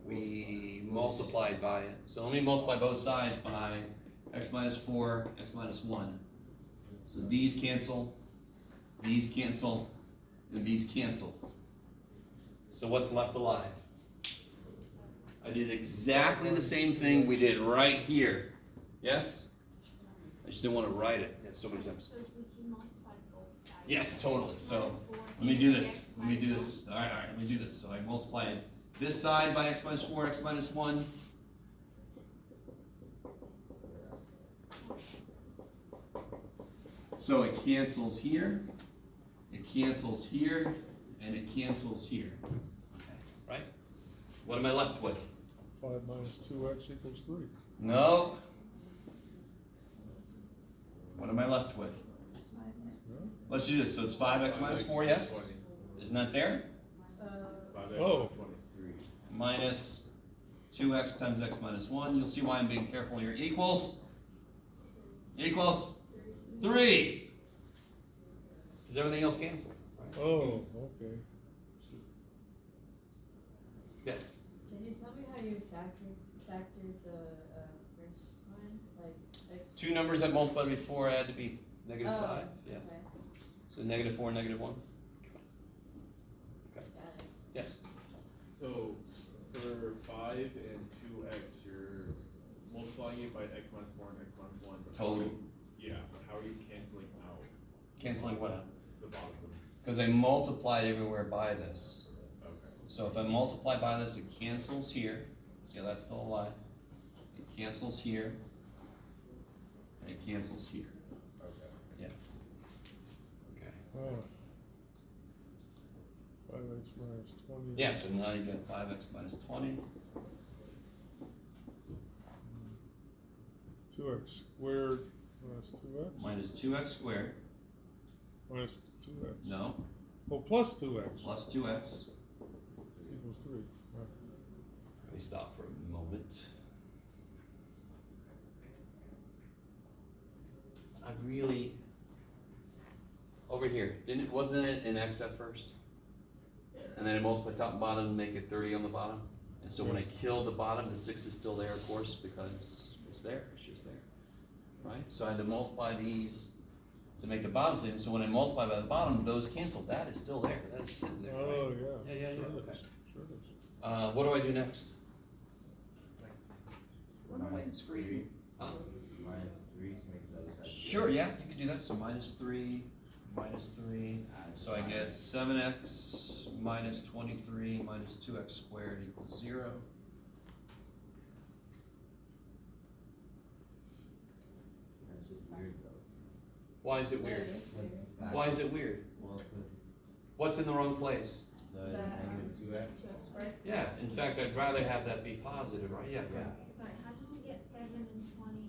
S1: We multiplied by it. So let me multiply both sides by x minus 4, x minus 1. So these cancel, and these cancel. So what's left alive? I did exactly the same thing we did right here. Yes? I just didn't want to write it so many times.
S2: So would you multiply both sides?
S1: Yes, totally. So
S2: Minus 4
S1: let me
S2: and
S1: do
S2: x
S1: this. Let me
S2: minus
S1: do
S2: 1.
S1: this. All right, let me do this. So I multiply this side by x minus 4, x minus 1. So it cancels here, and it cancels here. Right? What am I left with?
S3: 5 minus 2x equals 3.
S1: No. What am I left with?
S3: Yeah?
S1: Let's do this. So it's 5x minus 4, yes? Isn't that there?
S3: Oh,
S1: Minus 2x times x minus 1. You'll see why I'm being careful here. Equals 3. Does everything else cancel? Right?
S3: oh, okay.
S1: Yes.
S4: Can you tell me how you factored the first one? Like X.
S1: Two numbers I multiplied before had to be negative 5. Yeah.
S4: Okay,
S1: So negative 4, negative 1.
S4: got it.
S1: Yes.
S5: So for 5 and 2x, you're multiplying it by x minus 4 and x minus 1. But how are
S1: Total.
S5: you- Yeah, but how are you canceling out
S1: Canceling what out?
S5: the bottom?
S1: Because I multiplied everywhere by this.
S5: Okay.
S1: So if I multiply by this, it cancels here. See how that's still alive? It cancels here. And it cancels here.
S5: Okay.
S1: Yeah. Okay.
S3: Oh. 5x minus 20.
S1: Yeah, so now you get 5x minus 20.
S3: 2x squared minus 2x
S1: Minus 2x squared.
S3: minus 2x.
S1: No.
S3: Oh, plus 2x
S1: Plus 2x.
S3: equals 3. Right.
S1: Let me stop for a moment. I really, over here, wasn't it an x at first? And then I multiply top and bottom and make it 30 on the bottom. And so when I kill the bottom, the 6 is still there, of course, because it's there, it's just there, right? So I had to multiply these to make the bottom same. So when I multiply by the bottom, those cancel. That is still there, that is sitting there, right?
S3: Oh, yeah.
S1: Yeah,
S3: Sure
S1: okay.
S3: is. Sure is.
S1: What do I do next?
S6: Minus 3.
S1: Huh?
S6: Minus 3 to make the other side.
S1: Sure, yeah, you can do that. So minus 3. So I get 7x minus 23 minus 2x squared equals 0.
S6: That's just weird though.
S1: Why is it weird?
S6: What's
S1: Why is it weird?
S6: Well, because
S1: What's in the wrong place?
S6: the
S4: That-
S6: negative 2x.
S4: 2x squared?
S1: Yeah, in fact, I'd rather have that be positive, right? Yeah.
S6: Yeah.
S2: Sorry, how did you get 7 and 20?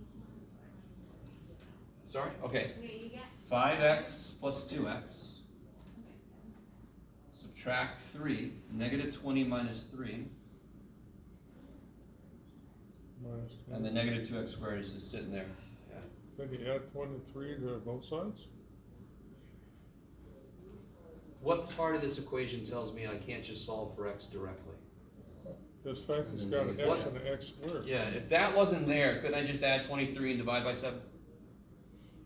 S1: Sorry? Okay.
S2: Okay, you get
S1: 5x plus 2x.
S2: okay,
S1: Subtract 3. Negative 20 minus 3.
S3: Minus 20.
S1: And the negative 2x squared is just sitting there. Yeah.
S3: Then you add 23 to both sides?
S1: What part of this equation tells me I can't just solve for x directly?
S3: This fact it's got an
S1: What?
S3: x and an x squared.
S1: Yeah, if that wasn't there, couldn't I just add 23 and divide by 7?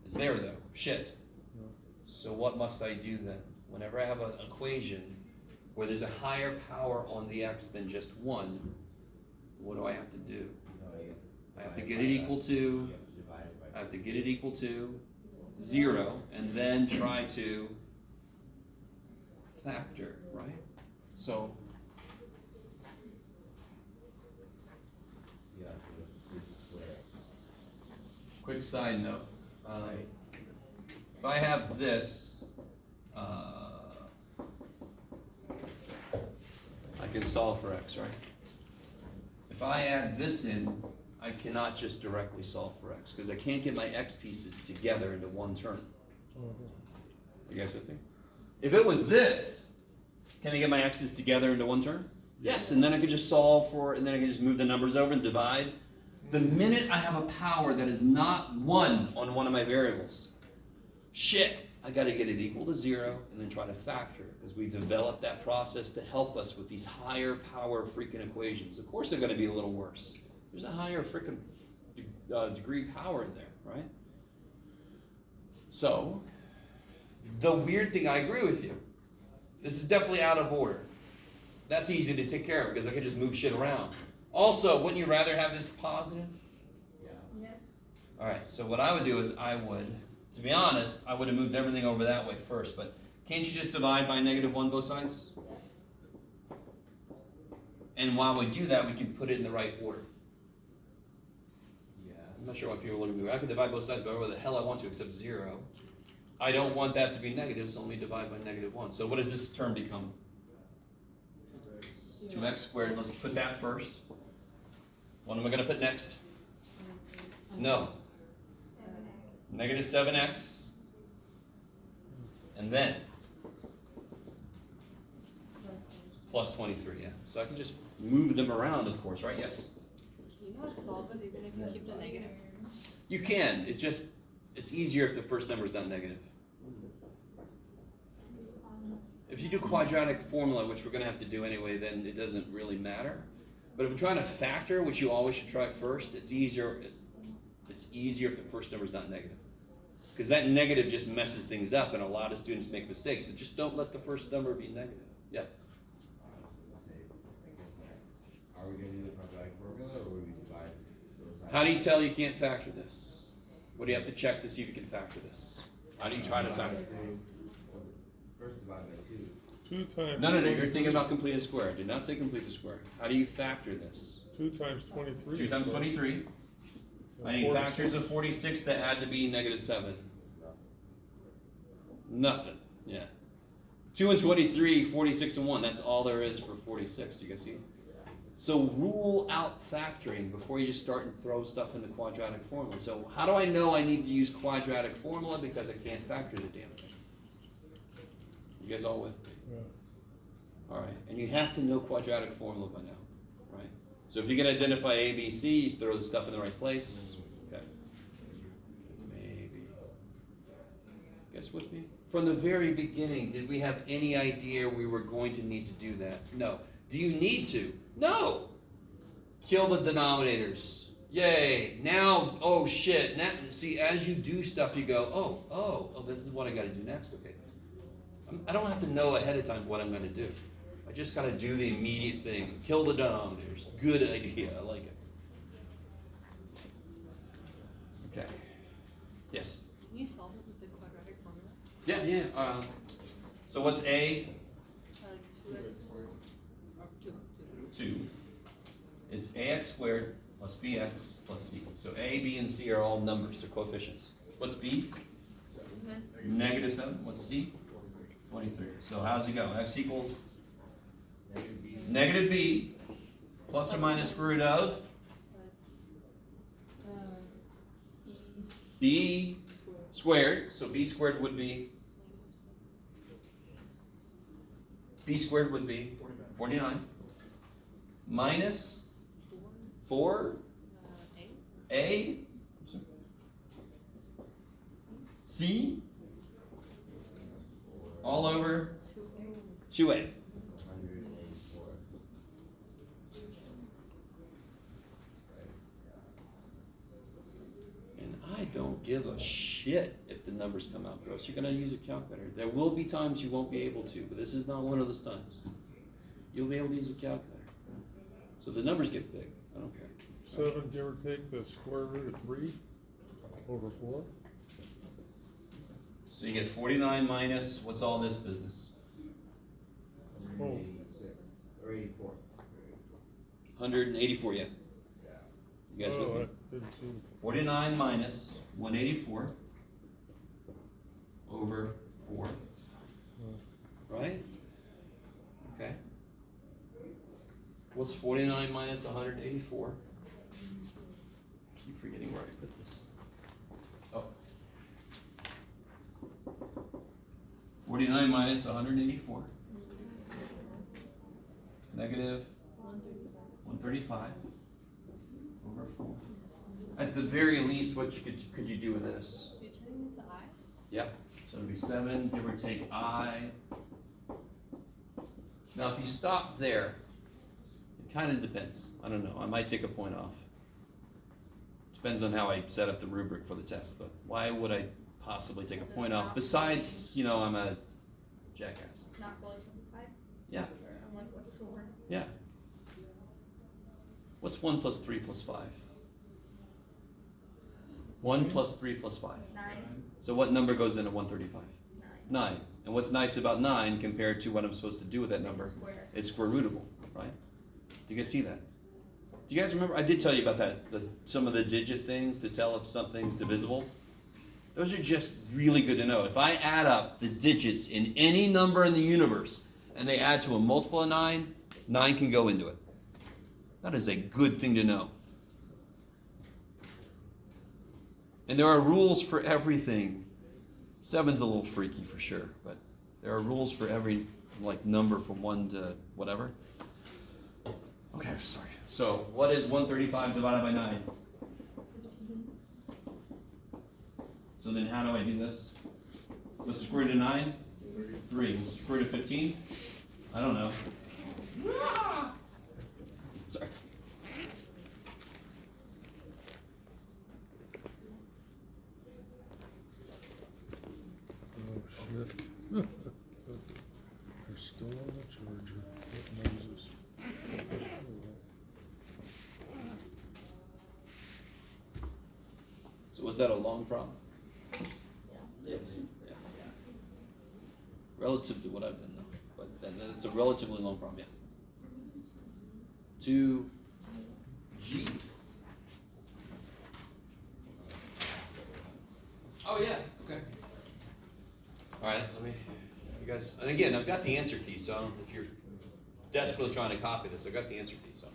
S1: It's there though. Shit.
S3: No.
S1: So what must I do then? Whenever I have an equation where there's a higher power on the x than just 1, what do I have to do?
S6: No,
S1: I have to get it equal to,
S6: You have to divide it
S1: I
S6: by.
S1: have to get it equal to 0, and then try to factor, right? So,
S6: You have to do the square.
S1: quick side note. If I have this, I can solve for x, right? If I add this in, I cannot just directly solve for x, because I can't get my x pieces together into one term. You guys with me? If it was this, can I get my x's together into one term? Yes, and then I could just solve for it, and then I can just move the numbers over and divide. The minute I have a power that is not 1 on one of my variables, shit, I gotta get it equal to 0 and then try to factor it, because we developed that process to help us with these higher power freaking equations. Of course they're gonna be a little worse. There's a higher freaking degree power in there, right? So, the weird thing, I agree with you. This is definitely out of order. That's easy to take care of because I can just move shit around. Also, wouldn't you rather have this positive?
S4: Yes.
S1: Alright, so what I would do is to be honest, I would have moved everything over that way first, but can't you just divide by -1 both sides? And while we do that, we can put it in the right order.
S6: Yeah.
S1: I'm not sure why people are looking at me. I could divide both sides by whatever the hell I want to except 0. I don't want that to be negative, so let me divide by -1. So what does this term become? 2x squared. Let's put that first. What am I going to put next? No. -7x. And then plus 23, yeah. So I can just move them around, of course, right? Yes.
S2: Can you not solve it even if you keep the negative?
S1: You can. It's easier if the first number is not negative. If you do quadratic formula, which we're going to have to do anyway, then it doesn't really matter. But if we're trying to factor, which you always should try first, it's easier if the first number is not negative. Because that negative just messes things up, and a lot of students make mistakes. So just don't let the first number be negative. Yeah.
S6: Are we gonna do the quadratic formula, or will we divide those sides?
S1: How do you tell you can't factor this? What do you have to check to see if you can factor this? How do you try to factor?
S6: First divide by 2.
S3: 2 times.
S1: No, you're thinking about complete a square. I did not say complete the square. How do you factor this?
S3: 2 times 23.
S1: 2 times 23. I need factors of 46 that add to be -7. Nothing. Yeah. 2 and 23, 46 and 1. That's all there is for 46. Do you guys see? So rule out factoring before you just start and throw stuff in the quadratic formula. So how do I know I need to use quadratic formula? Because I can't factor the damn thing. You guys all with me?
S3: Yeah.
S1: All right. And you have to know quadratic formula by now, right? So if you can identify A, B, C, you throw the stuff in the right place. Okay. Maybe. Guess with me? From the very beginning, did we have any idea we were going to need to do that? No. Do you need to? No. Kill the denominators. Yay. Now, oh shit. Now, see, as you do stuff, you go, oh, this is what I got to do next. Okay. I don't have to know ahead of time what I'm going to do. I just got to do the immediate thing. Kill the denominators. Good idea. I like it. Okay. Yes.
S2: Can you solve it with the quadratic formula?
S1: Yeah. So what's A?
S2: 2x or 2.
S1: 2. It's ax squared plus bx plus c. So A, B, and C are all numbers. They're coefficients. What's B? -7. What's C? 23. So how's it go? X equals negative b plus or minus square root of b squared. So b squared would be 49 minus 4 a c all over 2a.
S6: 184.
S1: And I don't give a shit if the numbers come out gross. You're going to use a calculator. There will be times you won't be able to, but this is not one of those times. You'll be able to use a calculator. So the numbers get big. I don't care.
S3: 7, give or take, the square root of 3 over 4.
S1: So you get 49 minus, what's all this business?
S6: 186, or 84.
S1: 184, yeah. You guys with
S3: Oh,
S1: me?
S3: I didn't see it.
S1: 49 minus 184 over 4. Right? Okay. What's 49 minus 184? Keep forgetting where I put this. Oh. 49 minus 184. Negative 135 over 4. At the very least, what you could you do with this?
S2: Do you turn it to I?
S1: Yep. So it'd be 7, give or take I. Now, if you stop there, it kind of depends. I don't know. I might take a point off. Depends on how I set up the rubric for the test. But why would I possibly take a point off? Besides, I'm a jackass.
S2: Not fully simplified?
S1: Yeah.
S2: I'm like, what's the word?
S1: Yeah. What's 1 plus 3 plus 5? 1 plus 3 plus 5.
S2: 9.
S1: So what number goes into 135?
S2: 9.
S1: 9. And what's nice about 9 compared to what I'm supposed to do with that number?
S2: Square.
S1: It's square rootable, right? Do you guys see that? Do you guys remember? I did tell you about that, some of the digit things to tell if something's divisible. Those are just really good to know. If I add up the digits in any number in the universe and they add to a multiple of 9, 9 can go into it. That is a good thing to know. And there are rules for everything. 7's a little freaky for sure, but there are rules for every number from 1 to whatever. Okay, sorry. So what is 135 divided by 9? So then how do I do this? What's the square root of 9? 3. What's the square root of 15? I don't know. Sorry.
S3: Oh, shit. They're still on the charger. What Moses?
S1: So was that a long problem? Yes. Yes. Relative to what I've done though. But then it's a relatively long problem, yeah. 2G. Oh yeah, okay. Alright, you guys, and again, I've got the answer key, so if you're desperately trying to copy this, I've got the answer key, so.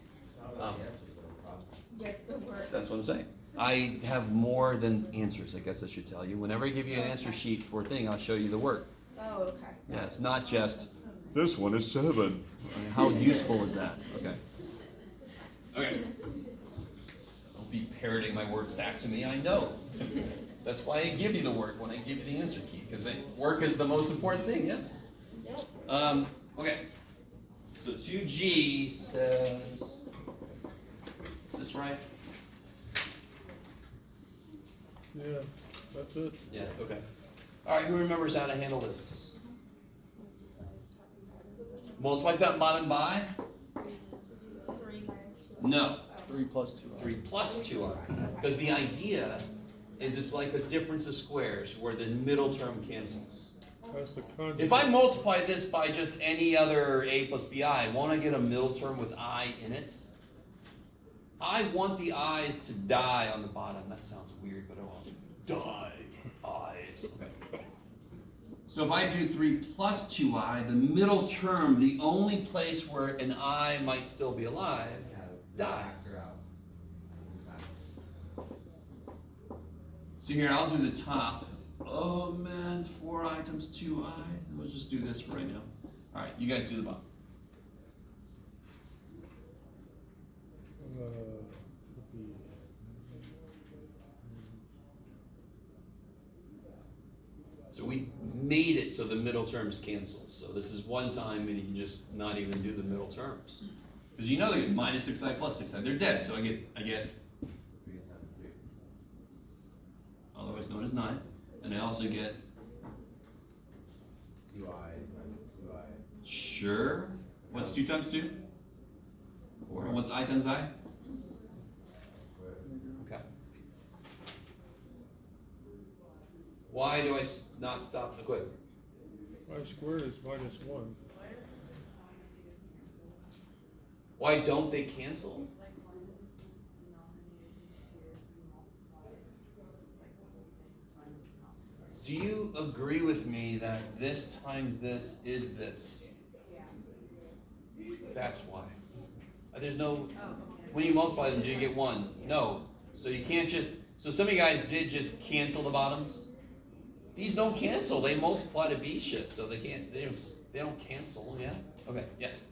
S4: Gets the word.
S1: That's what I'm saying. I have more than answers, I guess I should tell you. Whenever I give you an answer sheet for a thing, I'll show you the work.
S4: Oh, okay.
S1: Yeah, it's not just, this one is 7. I mean, how useful is that? Okay. Okay. Don't be parroting my words back to me, I know. That's why I give you the work when I give you the answer key, because work is the most important thing, yes?
S4: Yep.
S1: Okay. So 2G says, is this right?
S3: Yeah, that's it.
S1: Yeah, okay. All right, who remembers how to handle this? Multiply top and bottom by?
S2: 3 minus 2.
S1: No.
S7: 3 plus 2.
S1: 3 plus 2i. Because the idea is it's like a difference of squares where the middle term cancels.
S3: That's the conjugate.
S1: If I multiply this by just any other a plus bi, won't I get a middle term with I in it? I want the i's to die on the bottom. That sounds weird, but I want die i's. Okay. So if I do 3 plus 2i, the middle term, the only place where an I might still be alive, dies. So here, I'll do the top. Oh man, 4i times 2i. Let's just do this for right now. All right, you guys do the bottom. So we made it so the middle terms cancel. So this is one time and you can just not even do the middle terms. Because you know they're minus 6i plus 6i. They're dead, so I get otherwise known as 9. And I also get
S6: 2i minus 2i.
S1: sure. What's 2 times 2? 4. And what's I times I? Why do I not stop? Quick.
S3: Y squared is minus one.
S1: Why don't they cancel?
S2: Like one is denominated here, we multiply it, like the whole thing, times the denominator.
S1: Do you agree with me that this times this is this?
S2: Yeah.
S1: That's why. There's no,
S2: Oh, okay.
S1: when you multiply them, do you get one? No. So you can't just, so some of you guys did just cancel the bottoms. These don't cancel, they multiply to B shit, so they can't, they don't cancel, yeah? Okay, yes?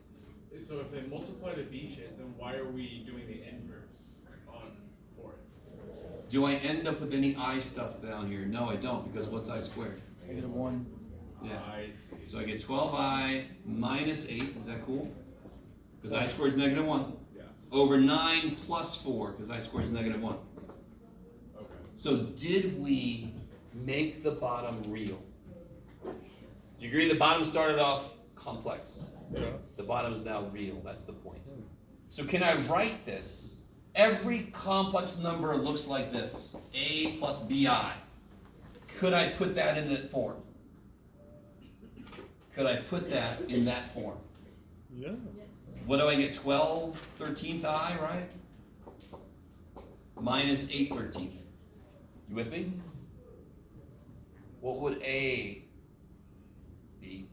S5: So if they multiply to B shit, then why are we doing the inverse on for it?
S1: Do I end up with any I stuff down here? No, I don't, because what's I squared?
S7: -1.
S1: Yeah.
S5: I see.
S1: So I get 12I minus 8, is that cool? Because I squared is -1.
S5: Yeah,
S1: Over 9 plus 4, because I squared is -1.
S5: okay.
S1: So did we make the bottom real? Do you agree the bottom started off complex?
S3: Yeah.
S1: The bottom is now real, that's the point. So can I write this? Every complex number looks like this, A plus BI. Could I put that in that form? Could I put that in that form?
S3: Yeah.
S4: Yes.
S1: What do I get, 12 13th I, right? Minus 8 13th. You with me? What would A be?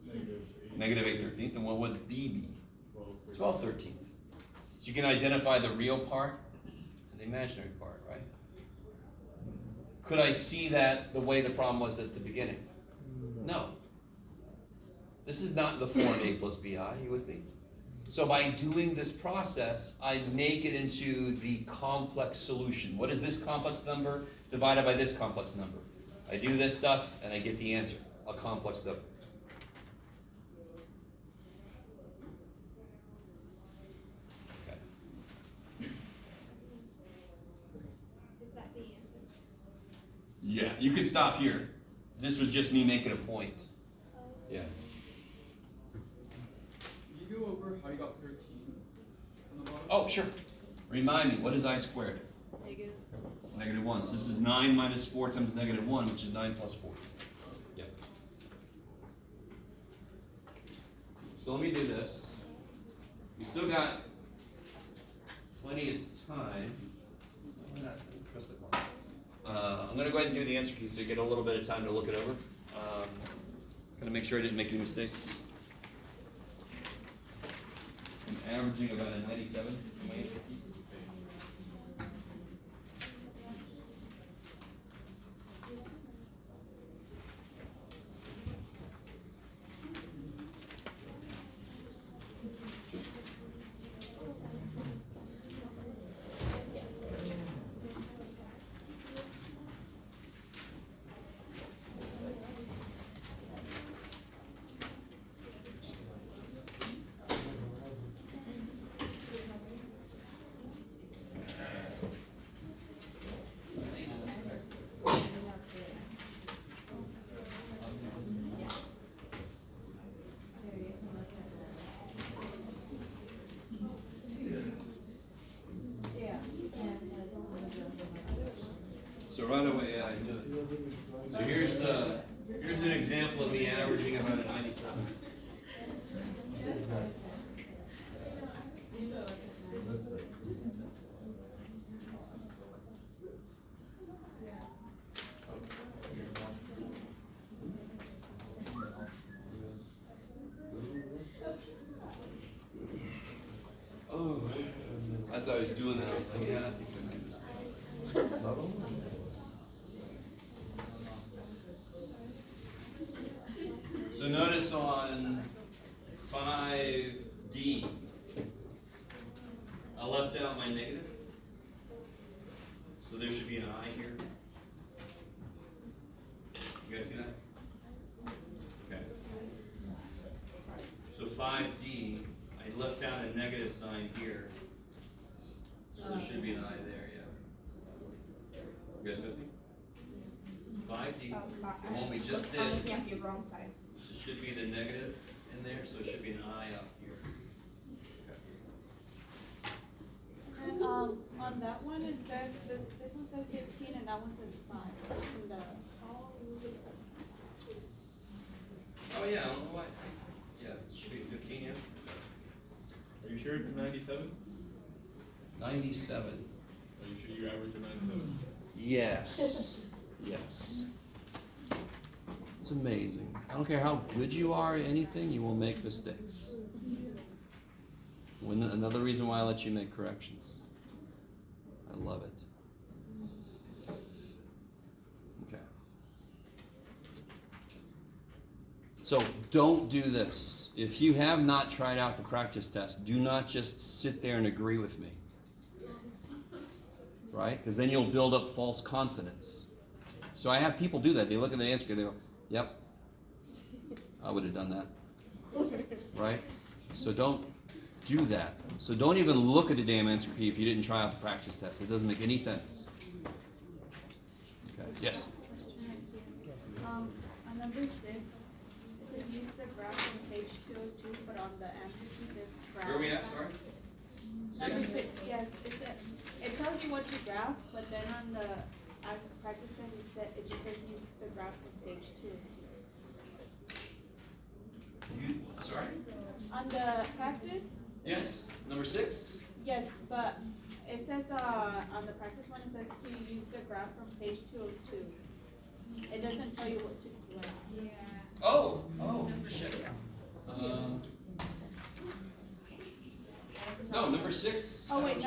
S5: Negative 8.
S1: Negative 8 13th, and what would B be?
S5: 12,
S1: 12 13th. So you can identify the real part and the imaginary part, right? Could I see that the way the problem was at the beginning? No. This is not the form A plus BI, you with me? So by doing this process, I make it into the complex solution. What is this complex number divided by this complex number? I do this stuff and I get the answer, a complex number. Okay.
S2: Is that the answer?
S1: Yeah, you could stop here. This was just me making a point. Yeah.
S7: Can you go over how you got 13 on the bottom?
S1: Oh, sure. Remind me, what is I squared?
S2: Negative.
S1: -1. So this is 9 minus 4 times -1, which is 9 plus 4. Yep. So let me do this. We still got plenty of time. Why not? Trust the clock. I'm going to go ahead and do the answer key so you get a little bit of time to look it over. Gonna make sure I didn't make any mistakes. I'm averaging about a 97 in my answer keys. So right away, I do it. So here's an example of me averaging about a 97. Oh, as I was doing that, I was like, yeah, I think I made a mistake. So notice on 5D, I left out my negative. So there should be an I here. You guys see that? Okay. So 5D, I left out a negative sign here. So there should be an I there, yeah. You guys with me? 5D, the one we just did.
S2: I'm looking at the wrong side.
S1: So it should be the negative in there, so it should be an I up here.
S8: And on that one, it says, this one says 15 and that one says 5 in the
S1: Oh, yeah, I don't know why. Yeah, it should be 15, yeah.
S5: Are you sure it's 97?
S1: 97.
S5: Are you sure you average a 97?
S1: Yes. Yes. It's amazing. I don't care how good you are at anything, you will make mistakes. Another reason why I let you make corrections. I love it. Okay. So don't do this. If you have not tried out the practice test, do not just sit there and agree with me. Right? Because then you'll build up false confidence. So I have people do that. They look at the answer key, they go, yep, I would have done that. Right? So don't do that. So don't even look at the damn answer key if you didn't try out the practice test. It doesn't make any sense. Okay. Yes?
S2: On number 6, it says use the graph on page 202, but on the answer sheet it says graph.
S1: Where are we at? Sorry?
S2: Number
S1: 6?
S2: 6, yes. It tells you what you graph, but then on the practice test it just says use the graph on page 2.
S1: You, sorry?
S2: On the practice,
S1: Yes. Number 6?
S2: yes, but it says on the practice one it says to use the graph from page 202. It doesn't tell you what to do.
S1: Oh, shit. No, number 6.
S2: Oh, wait,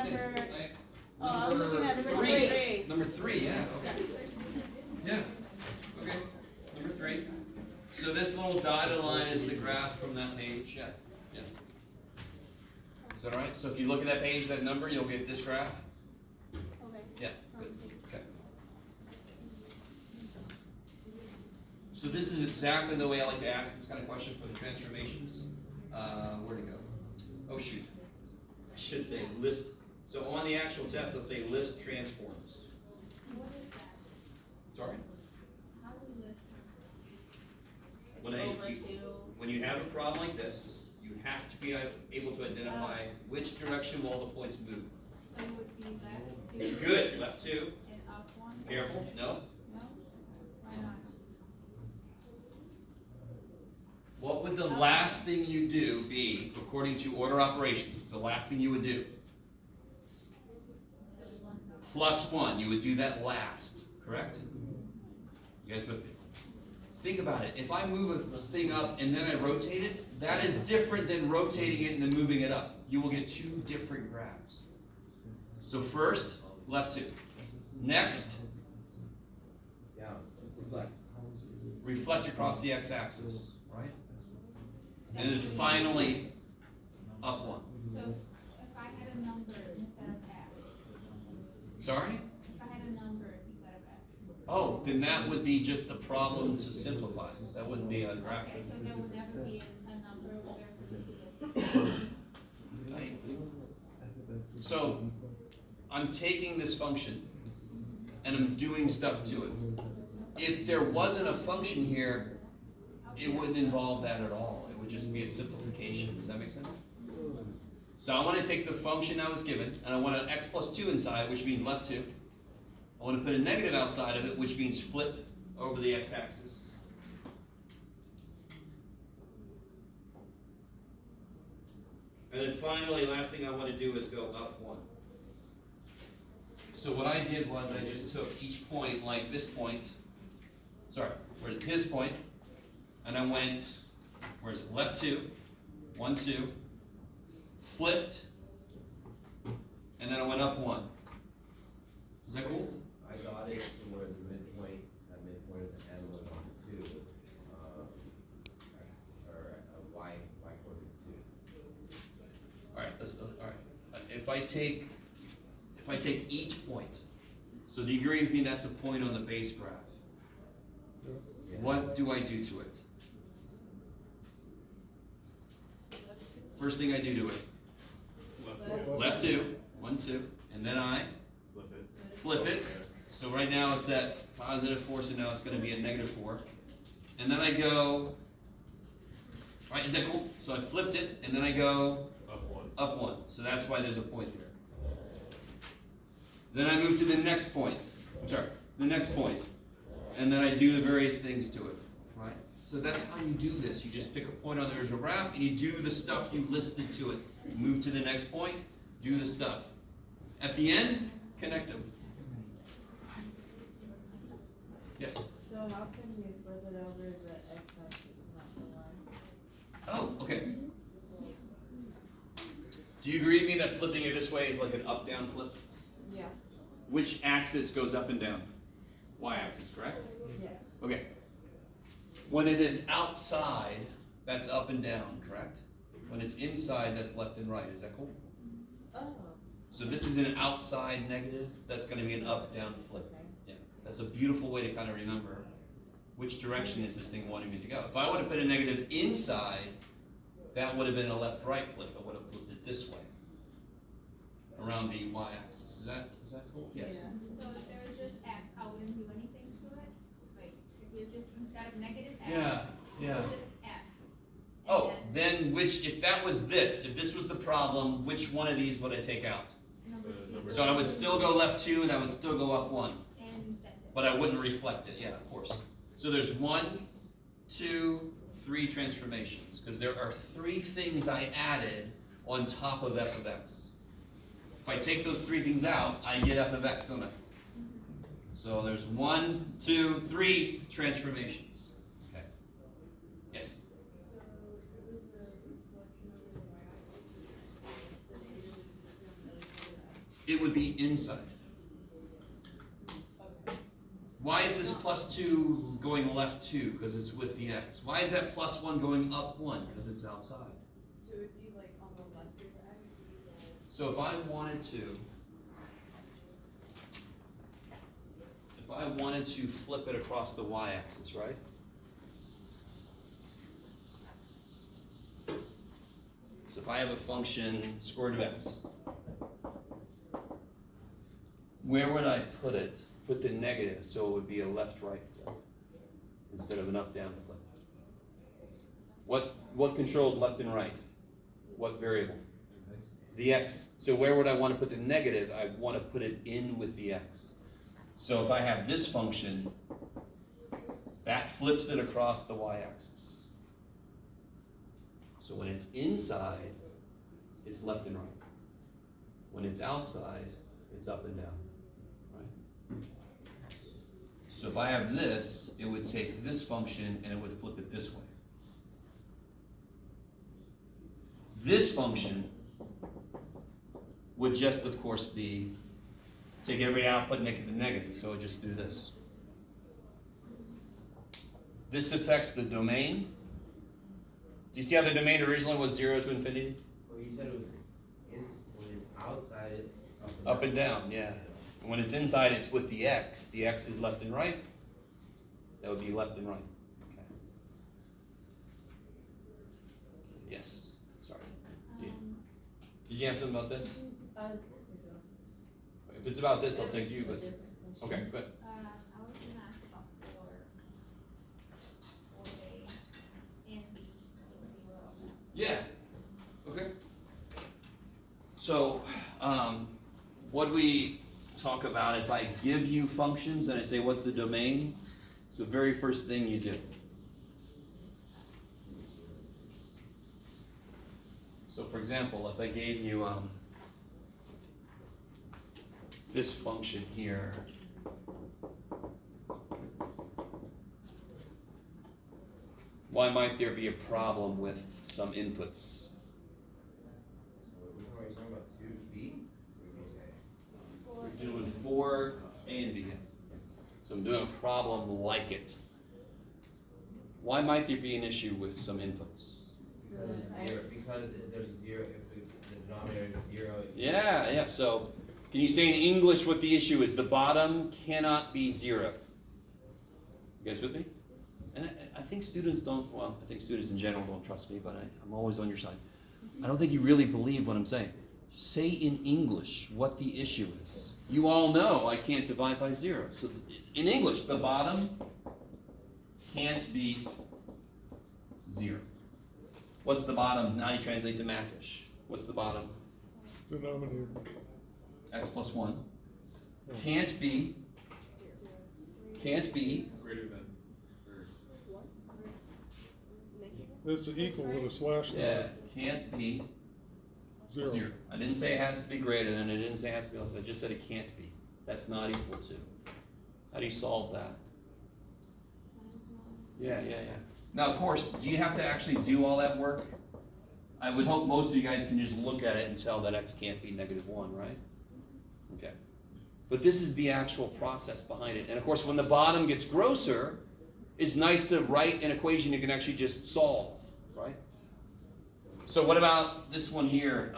S2: I'm looking at number
S1: 3.
S2: 3.
S1: Number 3, yeah, okay. Yeah, okay. Number 3. So this little dotted line is the graph from that page, yeah. Yeah. Is that all right? So if you look at that page, that number, you'll get this graph?
S2: Okay.
S1: Yeah, good, okay. So this is exactly the way I like to ask this kind of question for the transformations. Where'd it go? Oh, shoot. I should say list. So on the actual test, I'll say list transforms. Sorry? When you have a problem like this, you have to be able to identify which direction will all the points move.
S2: So it would be left 2.
S1: Good, left 2.
S2: And up 1.
S1: Careful, no.
S2: No? Why not?
S1: What would the last thing you do be, according to order operations? What's the last thing you would do? +1, you would do that last, correct? You guys with me? Think about it. If I move a thing up and then I rotate it, that is different than rotating it and then moving it up. You will get 2 different graphs. So first, left 2. Next,
S6: Yeah, reflect.
S1: reflect across the x-axis, right? And then finally, up 1.
S2: So if I had a number instead of X.
S1: Sorry?
S2: If I had a number instead of X.
S1: Oh, then that would be just a problem to simplify. That wouldn't be a graph.
S2: Okay, so there would never be a number where
S1: Right? So, I'm taking this function and I'm doing stuff to it. If there wasn't a function here, it wouldn't involve that at all. It would just be a simplification. Does that make sense? So I want to take the function I was given, and I want an x plus 2 inside, which means left 2. I want to put a negative outside of it, which means flip over the x-axis. And then finally, last thing I want to do is go up 1. So what I did was I just took each point, like this point, or this point, and I went, where is it, left 2, 1, 2, flipped, and then I went up 1. Is that cool?
S6: I got it to where the midpoint, that midpoint of the n was on 2, or y coordinate 2.
S1: All right, all right. If I take each point, so do you agree with me that's a point on the base graph?
S6: Yeah.
S1: What do I do to it? First thing I do to it, left 2, 1, 2, and then I flip it. So right now it's at +4, so now it's going to be a -4. And then I go, all right, is that cool? So I flipped it, and then I go up 1. So that's why there's a point there. Then I move to the next point. The next point. And then I do the various things to it, right? So that's how you do this. You just pick a point on the original graph and you do the stuff you listed to it. Move to the next point, do the stuff. At the end, connect them. Yes?
S4: So how can we flip it over the x-axis, not the y?
S1: Oh, okay. Do you agree with me that flipping it this way is like an up-down flip?
S4: Yeah.
S1: Which axis goes up and down? Y-axis, correct?
S4: Yes.
S1: Okay. When it is outside, that's up and down, correct? When it's inside, that's left and right. Is that cool?
S4: Oh.
S1: So this is an outside negative. That's going to be an up-down flip.
S4: Okay.
S1: Yeah. That's a beautiful way to kind of remember which direction is this thing wanting me to go. If I would have put a negative inside, that would have been a left-right flip. I would have flipped it this way around the y-axis. Is that cool? Yes.
S4: Yeah.
S8: So if there was just F, I wouldn't do anything to it? Like, if you just, instead of negative F,
S1: Yeah.
S8: it
S1: Yeah.
S8: was just F. And
S1: Oh, then if that was this, if this was the problem, which one of these would I take out?
S8: Number two.
S1: So I would still go left 2 and I would still go up 1,
S8: And that's it.
S1: but I wouldn't reflect it. Yeah, of course. So there's 1, 2, 3 transformations because there are 3 things I added on top of f of x. If I take those 3 things out, I get f of x, don't I? So there's 1, 2, 3 transformations. Okay. Yes. It would be inside. Why is this plus 2 going left 2? Because it's with the x. Why is that plus 1 going up 1? Because it's outside.
S4: So it would be like on the left of the x?
S1: So if I wanted to flip it across the y-axis, right? So if I have a function square root of x, where would I put it? Put the negative, so it would be a left-right flip instead of an up-down flip. What controls left and right? What variable? The x. So where would I want to put the negative? I want to put it in with the x. So if I have this function, that flips it across the y-axis. So when it's inside, it's left and right. When it's outside, it's up and down. Right? So if I have this, it would take this function and it would flip it this way. This function would just, of course, be take every output and make it the negative, so I just do this. This affects the domain. Do you see how the domain originally was 0 to infinity?
S6: Well, you said it was when it's outside, it's
S1: Up and down, yeah. And when it's inside, it's with the x. The x is left and right. That would be left and right. Okay. Yes. Sorry. Did you have something about this? If it's about this, I'll take you, but okay, good.
S8: I was gonna ask about for A and B.
S1: Yeah. Okay. So, what we talk about, if I give you functions and I say, what's the domain? It's the very first thing you do. So, for example, if I gave you this function here, why might there be a problem with some inputs?
S6: which one are you talking about? 2B?
S1: We're doing 4 A and B. So I'm doing a problem like it. Why might there be an issue with some inputs?
S6: Because there's a 0, if the denominator is 0.
S1: Yeah. So can you say in English what the issue is? The bottom cannot be 0. You guys with me? And I think students don't, well, I think students in general don't trust me, but I'm always on your side. I don't think you really believe what I'm saying. Say in English what the issue is. You all know I can't divide by 0. So in English, the bottom can't be 0. What's the bottom? Now you translate to Mathish. What's the bottom?
S3: Denominator.
S1: X plus 1. Can't be
S5: Greater than.
S3: It's equal with a slash
S1: Yeah,
S3: line,
S1: can't be
S3: zero.
S1: zero. I didn't say it has to be greater than, I didn't say it has to be less, I just said it can't be. That's not equal to. How do you solve that? Yeah. Now, of course, do you have to actually do all that work? I would hope most of you guys can just look at it and tell that x can't be -1, right? Okay. But this is the actual process behind it. And of course, when the bottom gets grosser, it's nice to write an equation you can actually just solve, right? So what about this one here?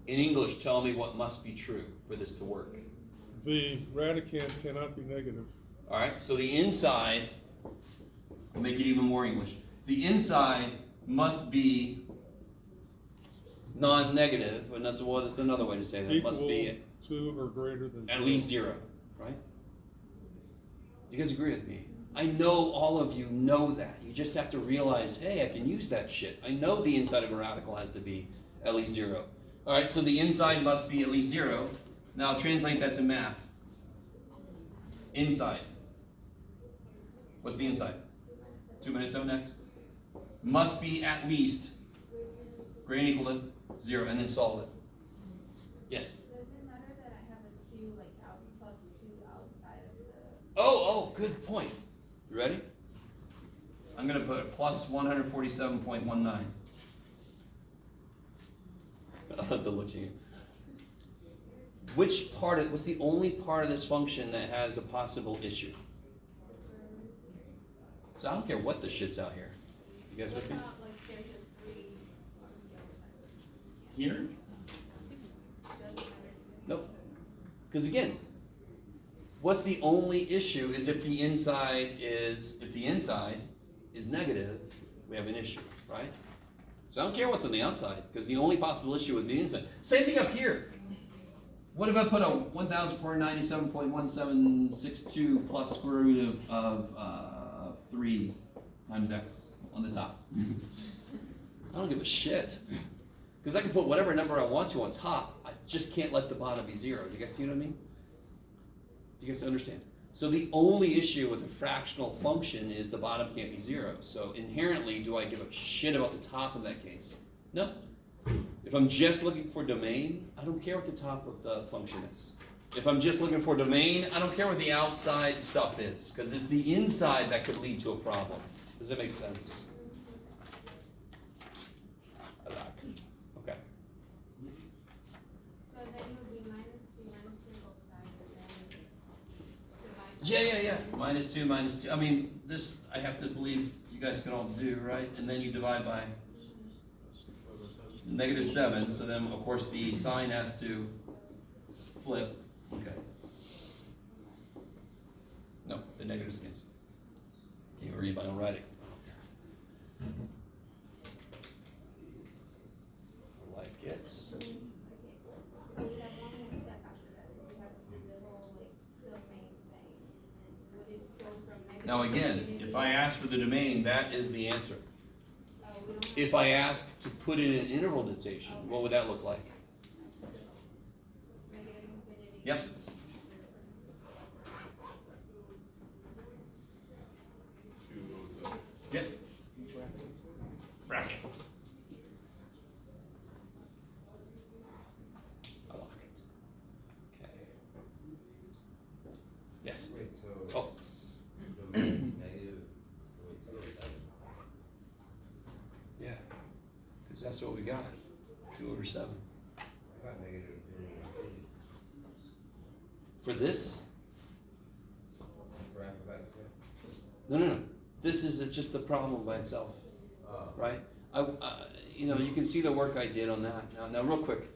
S1: In English, tell me what must be true for this to work.
S3: The radicand cannot be negative.
S1: All right, so the inside, I'll make it even more English. The inside must be non-negative, and that's another way to say that. It must be
S3: Equal to or greater than.
S1: at least 0, right? You guys agree with me? I know all of you know that. You just have to realize, hey, I can use that shit. I know the inside of a radical has to be at least 0. All right, so the inside must be at least 0. Now translate that to math. Inside. What's the inside? 2 minus 7 next. Must be at least greater than or equal to 0, and then solve it. Yes?
S8: Does it matter that I have a 2, like out plus 2 outside of the?
S1: Oh, good point. You ready? I'm going to put plus 147.19. I love the look at you. What's the only part of this function that has a possible issue? So I don't care what the shit's out here. You guys with me?
S8: What about like there's a 3 on the other side?
S1: Here?
S8: Doesn't matter.
S1: Nope. Because again, what's the only issue is if the inside is negative, we have an issue, right? So I don't care what's on the outside, because the only possible issue would be inside. Same thing up here. What if I put a 1,497.1762 plus square root of 3 times x on the top? I don't give a shit. Because I can put whatever number I want to on top. I just can't let the bottom be 0. Do you guys see what I mean? Do you guys understand? So the only issue with a fractional function is the bottom can't be 0. So inherently, do I give a shit about the top in that case? No. If I'm just looking for domain, I don't care what the top of the function is. If I'm just looking for domain, I don't care what the outside stuff is, because it's the inside that could lead to a problem. Does that make sense? Okay.
S8: So then it would be -2 both sides, and then divide.
S1: Yeah. -2, -2. I mean, this I have to believe you guys can all do, right? And then you divide by -7, so then of course the sign has to flip. Okay. No, the negative's against. Can't read my own writing. I like it.
S8: Okay, so we have one more step after that, is we have to do the whole like domain thing. Would it go from negative?
S1: Now
S8: to
S1: again,
S8: negative?
S1: if I ask for the domain, that is the answer.
S8: We don't have
S1: If I ask to put in an interval notation, what would that look like?
S8: negative infinity.
S1: Yep. Yep. Bracket. I like it. Okay. Yes.
S6: Wait, so.
S1: Oh.
S6: Domain negative, wait, 207?
S1: Yeah. Because that's what we got. 2/7.
S6: I got negative infinity.
S1: For this?
S6: For acrobatics, yeah?
S1: No. This is just a problem by itself. Right? You can see the work I did on that. Now, real quick,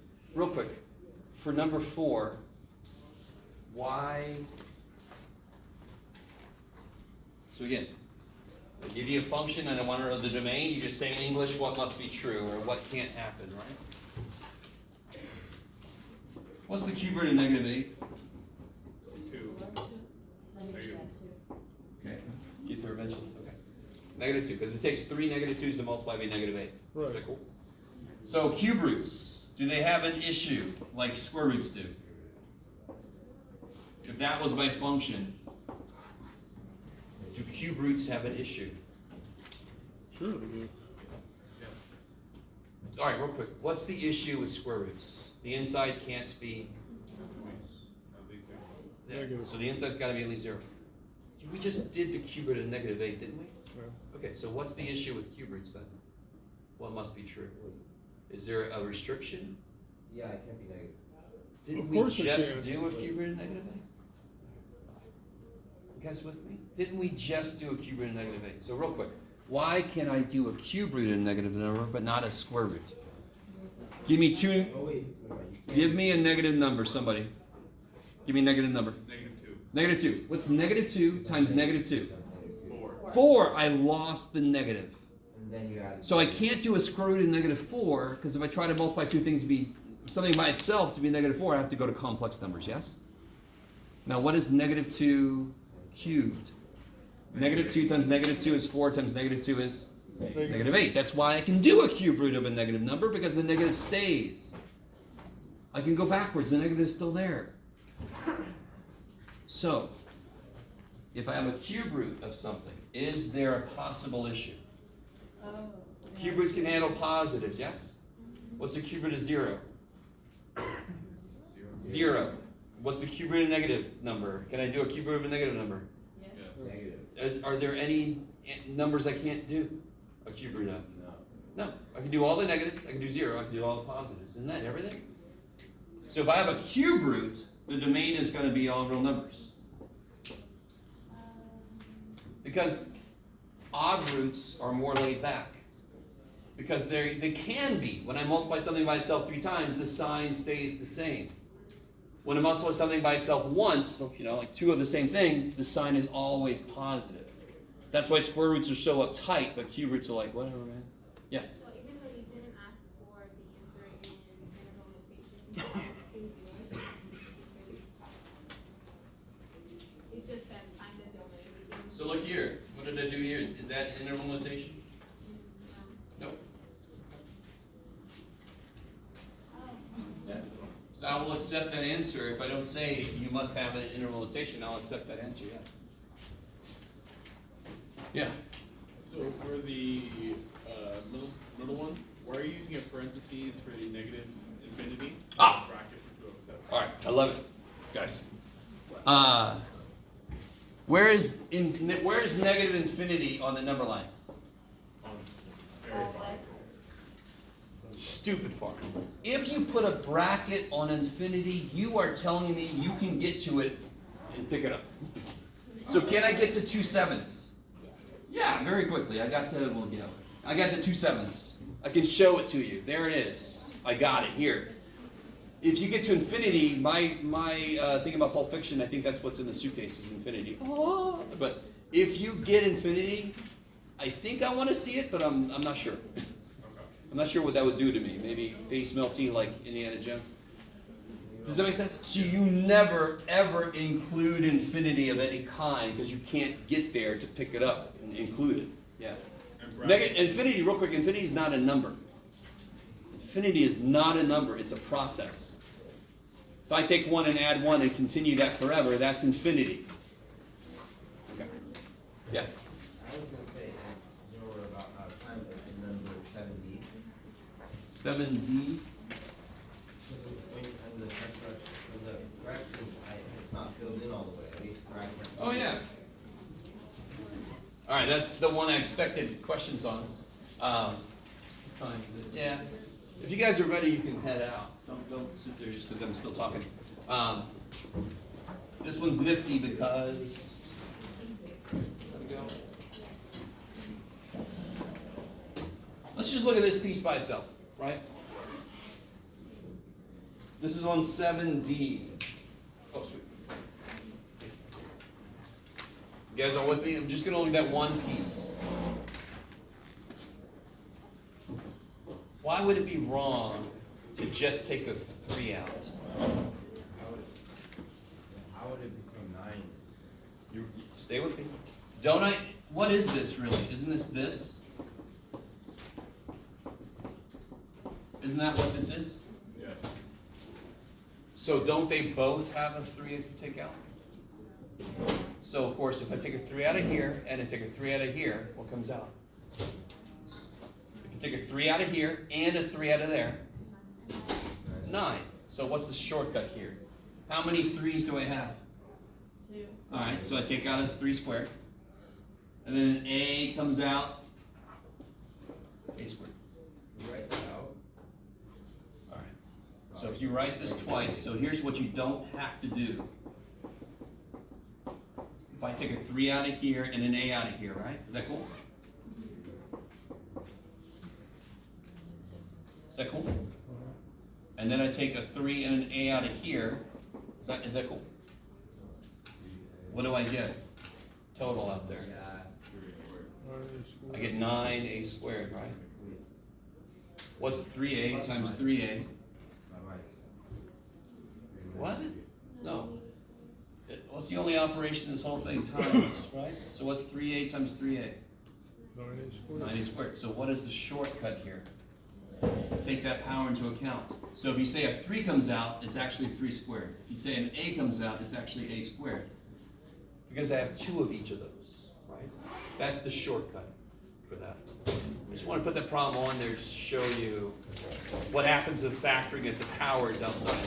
S1: for number 4, why? So again, I give you a function and I want to know the domain. You just say in English what must be true or what can't happen, right? What's the cube root of -8?
S5: 2.
S4: Negative 2.
S1: Okay, get there eventually. Okay, -2, because it takes 3 -2s to multiply by -8.
S3: Right.
S1: Is that cool? So cube roots, do they have an issue like square roots do? If that was my function, Do cube roots have an issue?
S3: Sure they do.
S1: All right, real quick. What's the issue with square roots? The inside can't be there.
S3: Negative.
S1: So the inside's got to be at least 0. We just did the cube root of -8, didn't we?
S3: Yeah.
S1: Okay, so what's the issue with cube roots then? What must be true? Is there a restriction?
S6: Yeah, it can't be negative.
S1: Didn't
S3: Of
S1: we
S3: course it
S1: just
S3: can.
S1: do a cube root of -8? You guys with me? Didn't we just do a cube root of -8? So real quick, why can I do a cube root of a negative number but not a square root? Give me two.
S6: Oh, wait, you can't.
S1: Give me a negative number, somebody. Give me a negative number.
S5: -2.
S1: -2. What's -2 times -2?
S5: 4.
S1: 4. I lost the negative.
S6: And then you add.
S1: So I can't do a square root of -4 because if I try to multiply two things to be something by itself to be -4, I have to go to complex numbers, yes? Now what is -2 cubed? -2 times -2 is 4 times -2 is -8. That's why I can do a cube root of a negative number because the negative stays. I can go backwards, the negative is still there. So, if I have a cube root of something, is there a possible issue?
S4: Oh.
S1: Cube roots can handle positives, yes? What's the cube root of 0? 0. What's the cube root of a negative number? Can I do a cube root of a negative number?
S4: Yes.
S6: Negative.
S1: Are there any numbers I can't do a cube root of?
S6: No.
S1: No. I can do all the negatives, I can do 0, I can do all the positives. Isn't that everything? So if I have a cube root, the domain is going to be all real numbers. Because odd roots are more laid back. Because they can be. When I multiply something by itself 3 times, the sign stays the same. When I multiply something by itself once, like 2 of the same thing, the sign is always positive. That's why square roots are so uptight, but cube roots are like, whatever, man. Yeah.
S8: So even though you didn't ask for the answer in interval notation, you still do it? It just said find the domain.
S1: So look here. What did I do here? Is that interval notation? Nope. Yeah. So I will accept that answer. If I don't say you must have an interval notation, I'll accept that answer, yeah. Yeah.
S5: So for the middle one, why are you using a parentheses for the negative infinity?
S1: Ah!
S5: Bracket for 2 of sets.
S1: All right, I love it, guys. Where is negative infinity on the number line?
S5: Very far.
S1: Stupid far. If you put a bracket on infinity, you are telling me you can get to it and pick it up. So can I get to 2 7s? Yeah, very quickly. I got to 2 7s. I can show it to you. There it is. I got it here. If you get to infinity, my thing about Pulp Fiction, I think that's what's in the suitcase is infinity. Oh. But if you get infinity, I think I want to see it, but I'm not sure. I'm not sure what that would do to me. Maybe face melting like Indiana Jones. Does that make sense? So you never ever include infinity of any kind because you can't get there to pick it up and include it. Yeah. Infinity, real quick. Infinity is not a number. Infinity is not a number. It's a process. If I take 1 and add 1 and continue that forever, that's infinity. Okay. Yeah.
S6: I was gonna say, you know, we're about out of time, but in number 7D.
S1: 7D.
S6: When the fraction, it's not filled in all the way, at least fraction.
S1: Oh yeah. All right, that's the one I expected questions on. What time is it? Yeah. If you guys are ready, you can head out. Don't sit there just because I'm still talking. This one's nifty because. There we go. Let's just look at this piece by itself, right? This is on 7D. Oh, sweet. You guys all with me? I'm just going to look at that one piece. Why would it be wrong to just take the 3 out?
S6: How would it become 9?
S1: You stay with me. Don't I? What is this really? Isn't this? Isn't that what this is?
S5: Yeah.
S1: So don't they both have a 3 if you take out? So of course, if I take a 3 out of here and I take a 3 out of here, what comes out? If you take a 3 out of here and a 3 out of there, 9. So what's the shortcut here? How many 3's do I have?
S4: 2.
S1: Alright, so I take out a 3 squared. And then an A comes out, A squared.
S6: You write that out?
S1: Alright. So if you write this twice, so here's what you don't have to do. If I take a 3 out of here and an A out of here, right? Is that cool? Is that cool? And then I take a 3 and an A out of here. Is that cool? What do I get? Total out there. I get 9A squared, right? What's 3A times 3A? What? No. What's the only operation in this whole thing? Times, right? So what's 3A times 3A?
S3: 9A squared.
S1: 9A squared. So what is the shortcut here? Take that power into account. So if you say a 3 comes out, it's actually 3 squared. If you say an A comes out, it's actually A squared. Because I have 2 of each of those, right? That's the shortcut for that. I just want to put that problem on there to show you what happens with factoring if the power is outside.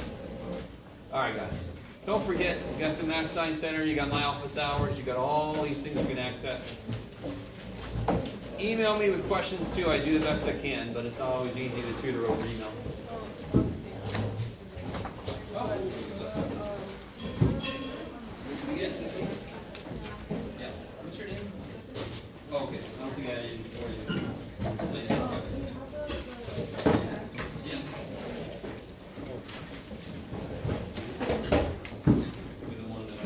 S1: All right, guys. Don't forget, you got the Math Science Center, you got my office hours, you got all these things you can access. Email me with questions too. I do the best I can, but it's not always easy to tutor over email. Yes. Yeah. What's your name? Oh, okay. I don't think I had anything for you. Yes. You're the one that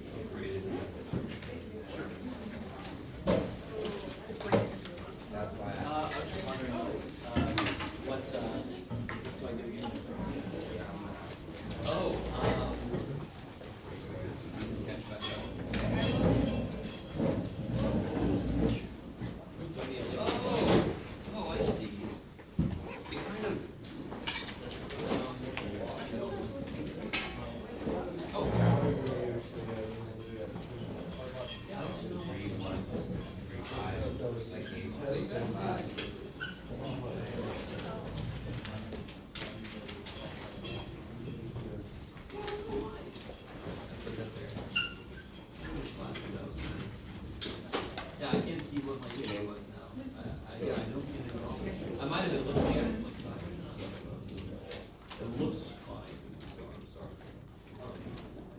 S1: I created. Sure.
S6: That's why
S7: I was just wondering, what, do I do again?
S1: Oh. Catch back up. Oh, I see. It kind of. Oh.
S6: 3, 1, 3, 5, like 8,
S1: Yeah, I can't see what my TA was now. I don't see anything wrong. I might have been looking at it like something. It looks fine, so I'm sorry. I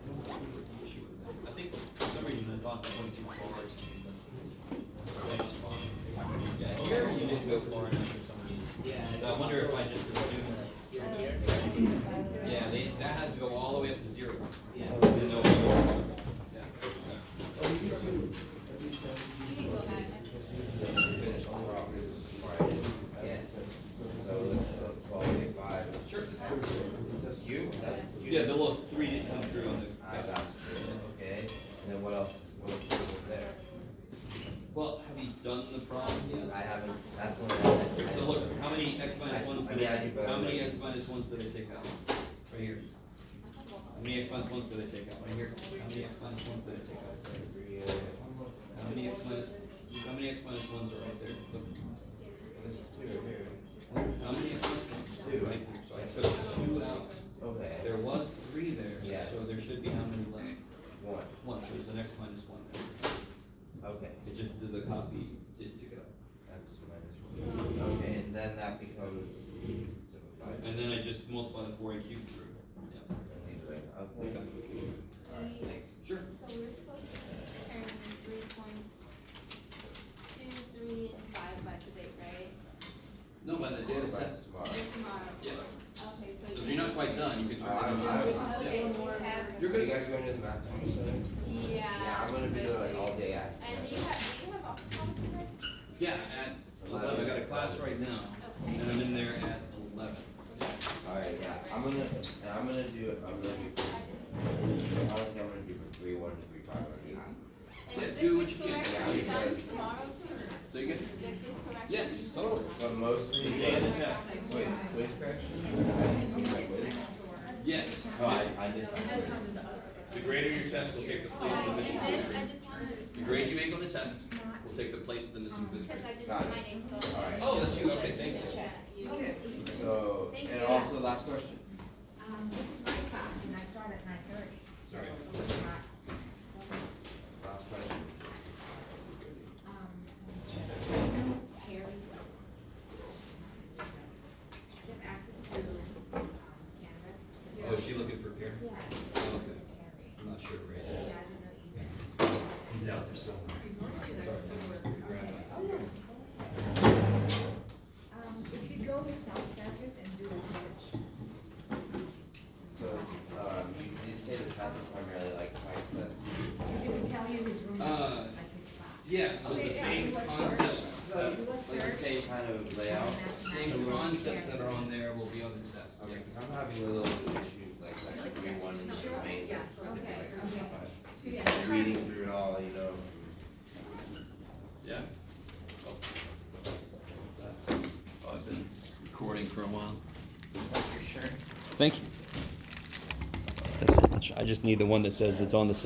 S1: don't see what the issue is. I think for some reason I thought that went too far or something, but that's fine. Yeah, here you didn't go far enough for some reason.
S7: Yeah.
S1: So I wonder if I just assumed. Yeah, that has to go all the way up to 0.
S7: Yeah.
S1: Even though we go- yeah.
S8: You can go back.
S6: finish overall this before I did this again. So that's 12, 5.
S1: Sure.
S6: That's you? That's you?
S1: Yeah, the little 3 didn't come through on the.
S6: I got you, okay. And then what else, what else is there?
S1: Well, have you done the problem yet?
S6: I haven't, that's the one I.
S1: So look, how many x minus 1s did
S6: I do better
S1: how many
S6: with
S1: x
S6: this.
S1: minus 1s did I take out? Right here. How many x minus 1s did I take out? Right here. How many x minus 1s did I take out? How many x minus 1s are right there? Look.
S6: This is 2 here.
S1: How many x minus 1s?
S6: 2.
S1: Right here. So I took 2 out.
S6: Okay.
S1: There was 3 there,
S6: Yeah.
S1: so there should be how many left?
S6: 1.
S1: 1, so there's an x minus 1 there.
S6: Okay.
S1: It just did the copy, didn't pick it up.
S6: X minus 1. Okay, and then that becomes simplified.
S1: And then I just multiply the 4a cubed through. Yeah.
S6: And leave it like, okay. Alright, thanks.
S1: Sure.
S8: So we're supposed to turn 3.2, 3, and 5 by today, right?
S1: No, by the day of the
S6: Right,
S1: test.
S6: tomorrow.
S8: Tomorrow.
S1: Yeah.
S8: Okay, so.
S1: So if you're not quite done, you can try.
S8: Okay, we have.
S1: You're
S6: Are you
S1: good.
S6: guys going to the math conference?
S8: Yeah.
S6: Yeah, I'm gonna be there like all day after.
S8: And do you have office hours today?
S1: Yeah, at 11. I got a class right now,
S8: Okay.
S1: and I'm in there at 11.
S6: Alright, yeah, I'm gonna do it, honestly, I'm gonna do for 3, 1, 3, 5,
S8: And
S1: Yeah,
S8: is
S1: do
S8: this
S1: what you can.
S8: correct?
S6: Yeah,
S8: Are you
S6: he
S8: done
S6: says-
S8: tomorrow too?
S1: So you get?
S8: This is correct?
S1: Yes, totally.
S6: But mostly,
S1: Day of the test.
S6: wait, quiz correction? I didn't do my quiz.
S1: Yes.
S6: Oh, I missed that quiz.
S1: The grade of your test will take the place of the missing
S8: And then
S1: history.
S8: I just wanted.
S1: The grade you make on the test will take the place of the missing history.
S8: Because I didn't
S6: Got
S8: put
S6: it.
S8: my name, so.
S6: Alright.
S1: Oh, that's you, okay, thank you.
S8: Okay.
S6: So,
S8: Thank
S6: and
S8: you.
S6: also, last question.
S9: This is my class and I start at 9:30, so
S1: Sorry.
S9: it's not,
S6: Last question.
S9: Harry's. You have access to, Canvas.
S1: Oh, is she looking for Karen?
S9: Yeah.
S1: Oh, okay.
S9: Harry.
S1: I'm not sure where it
S9: Yeah,
S1: is.
S9: I don't know either.
S1: He's out there somewhere. Sorry, grab it.
S9: Oh, yeah. If you go to self-service and do a search,
S6: So, you did say the test is primarily like type test.
S9: because it will tell you his room, like his class.
S1: Yeah, so the same concepts,
S6: So,
S9: Do a
S6: like the
S9: search.
S6: same kind of layout?
S1: same concepts that are on there will be on the test.
S6: Okay, cause I'm having a little issue, like grade one and
S9: Sure.
S6: main,
S9: Yeah,
S6: specific,
S9: okay,
S6: like,
S9: okay.
S6: but
S9: Yeah.
S6: reading through it all, you know.
S1: Yeah. Oh, I've been recording for a while.
S6: Sure.
S1: Thank you. That's it. I just need the one that says it's on the syllabus.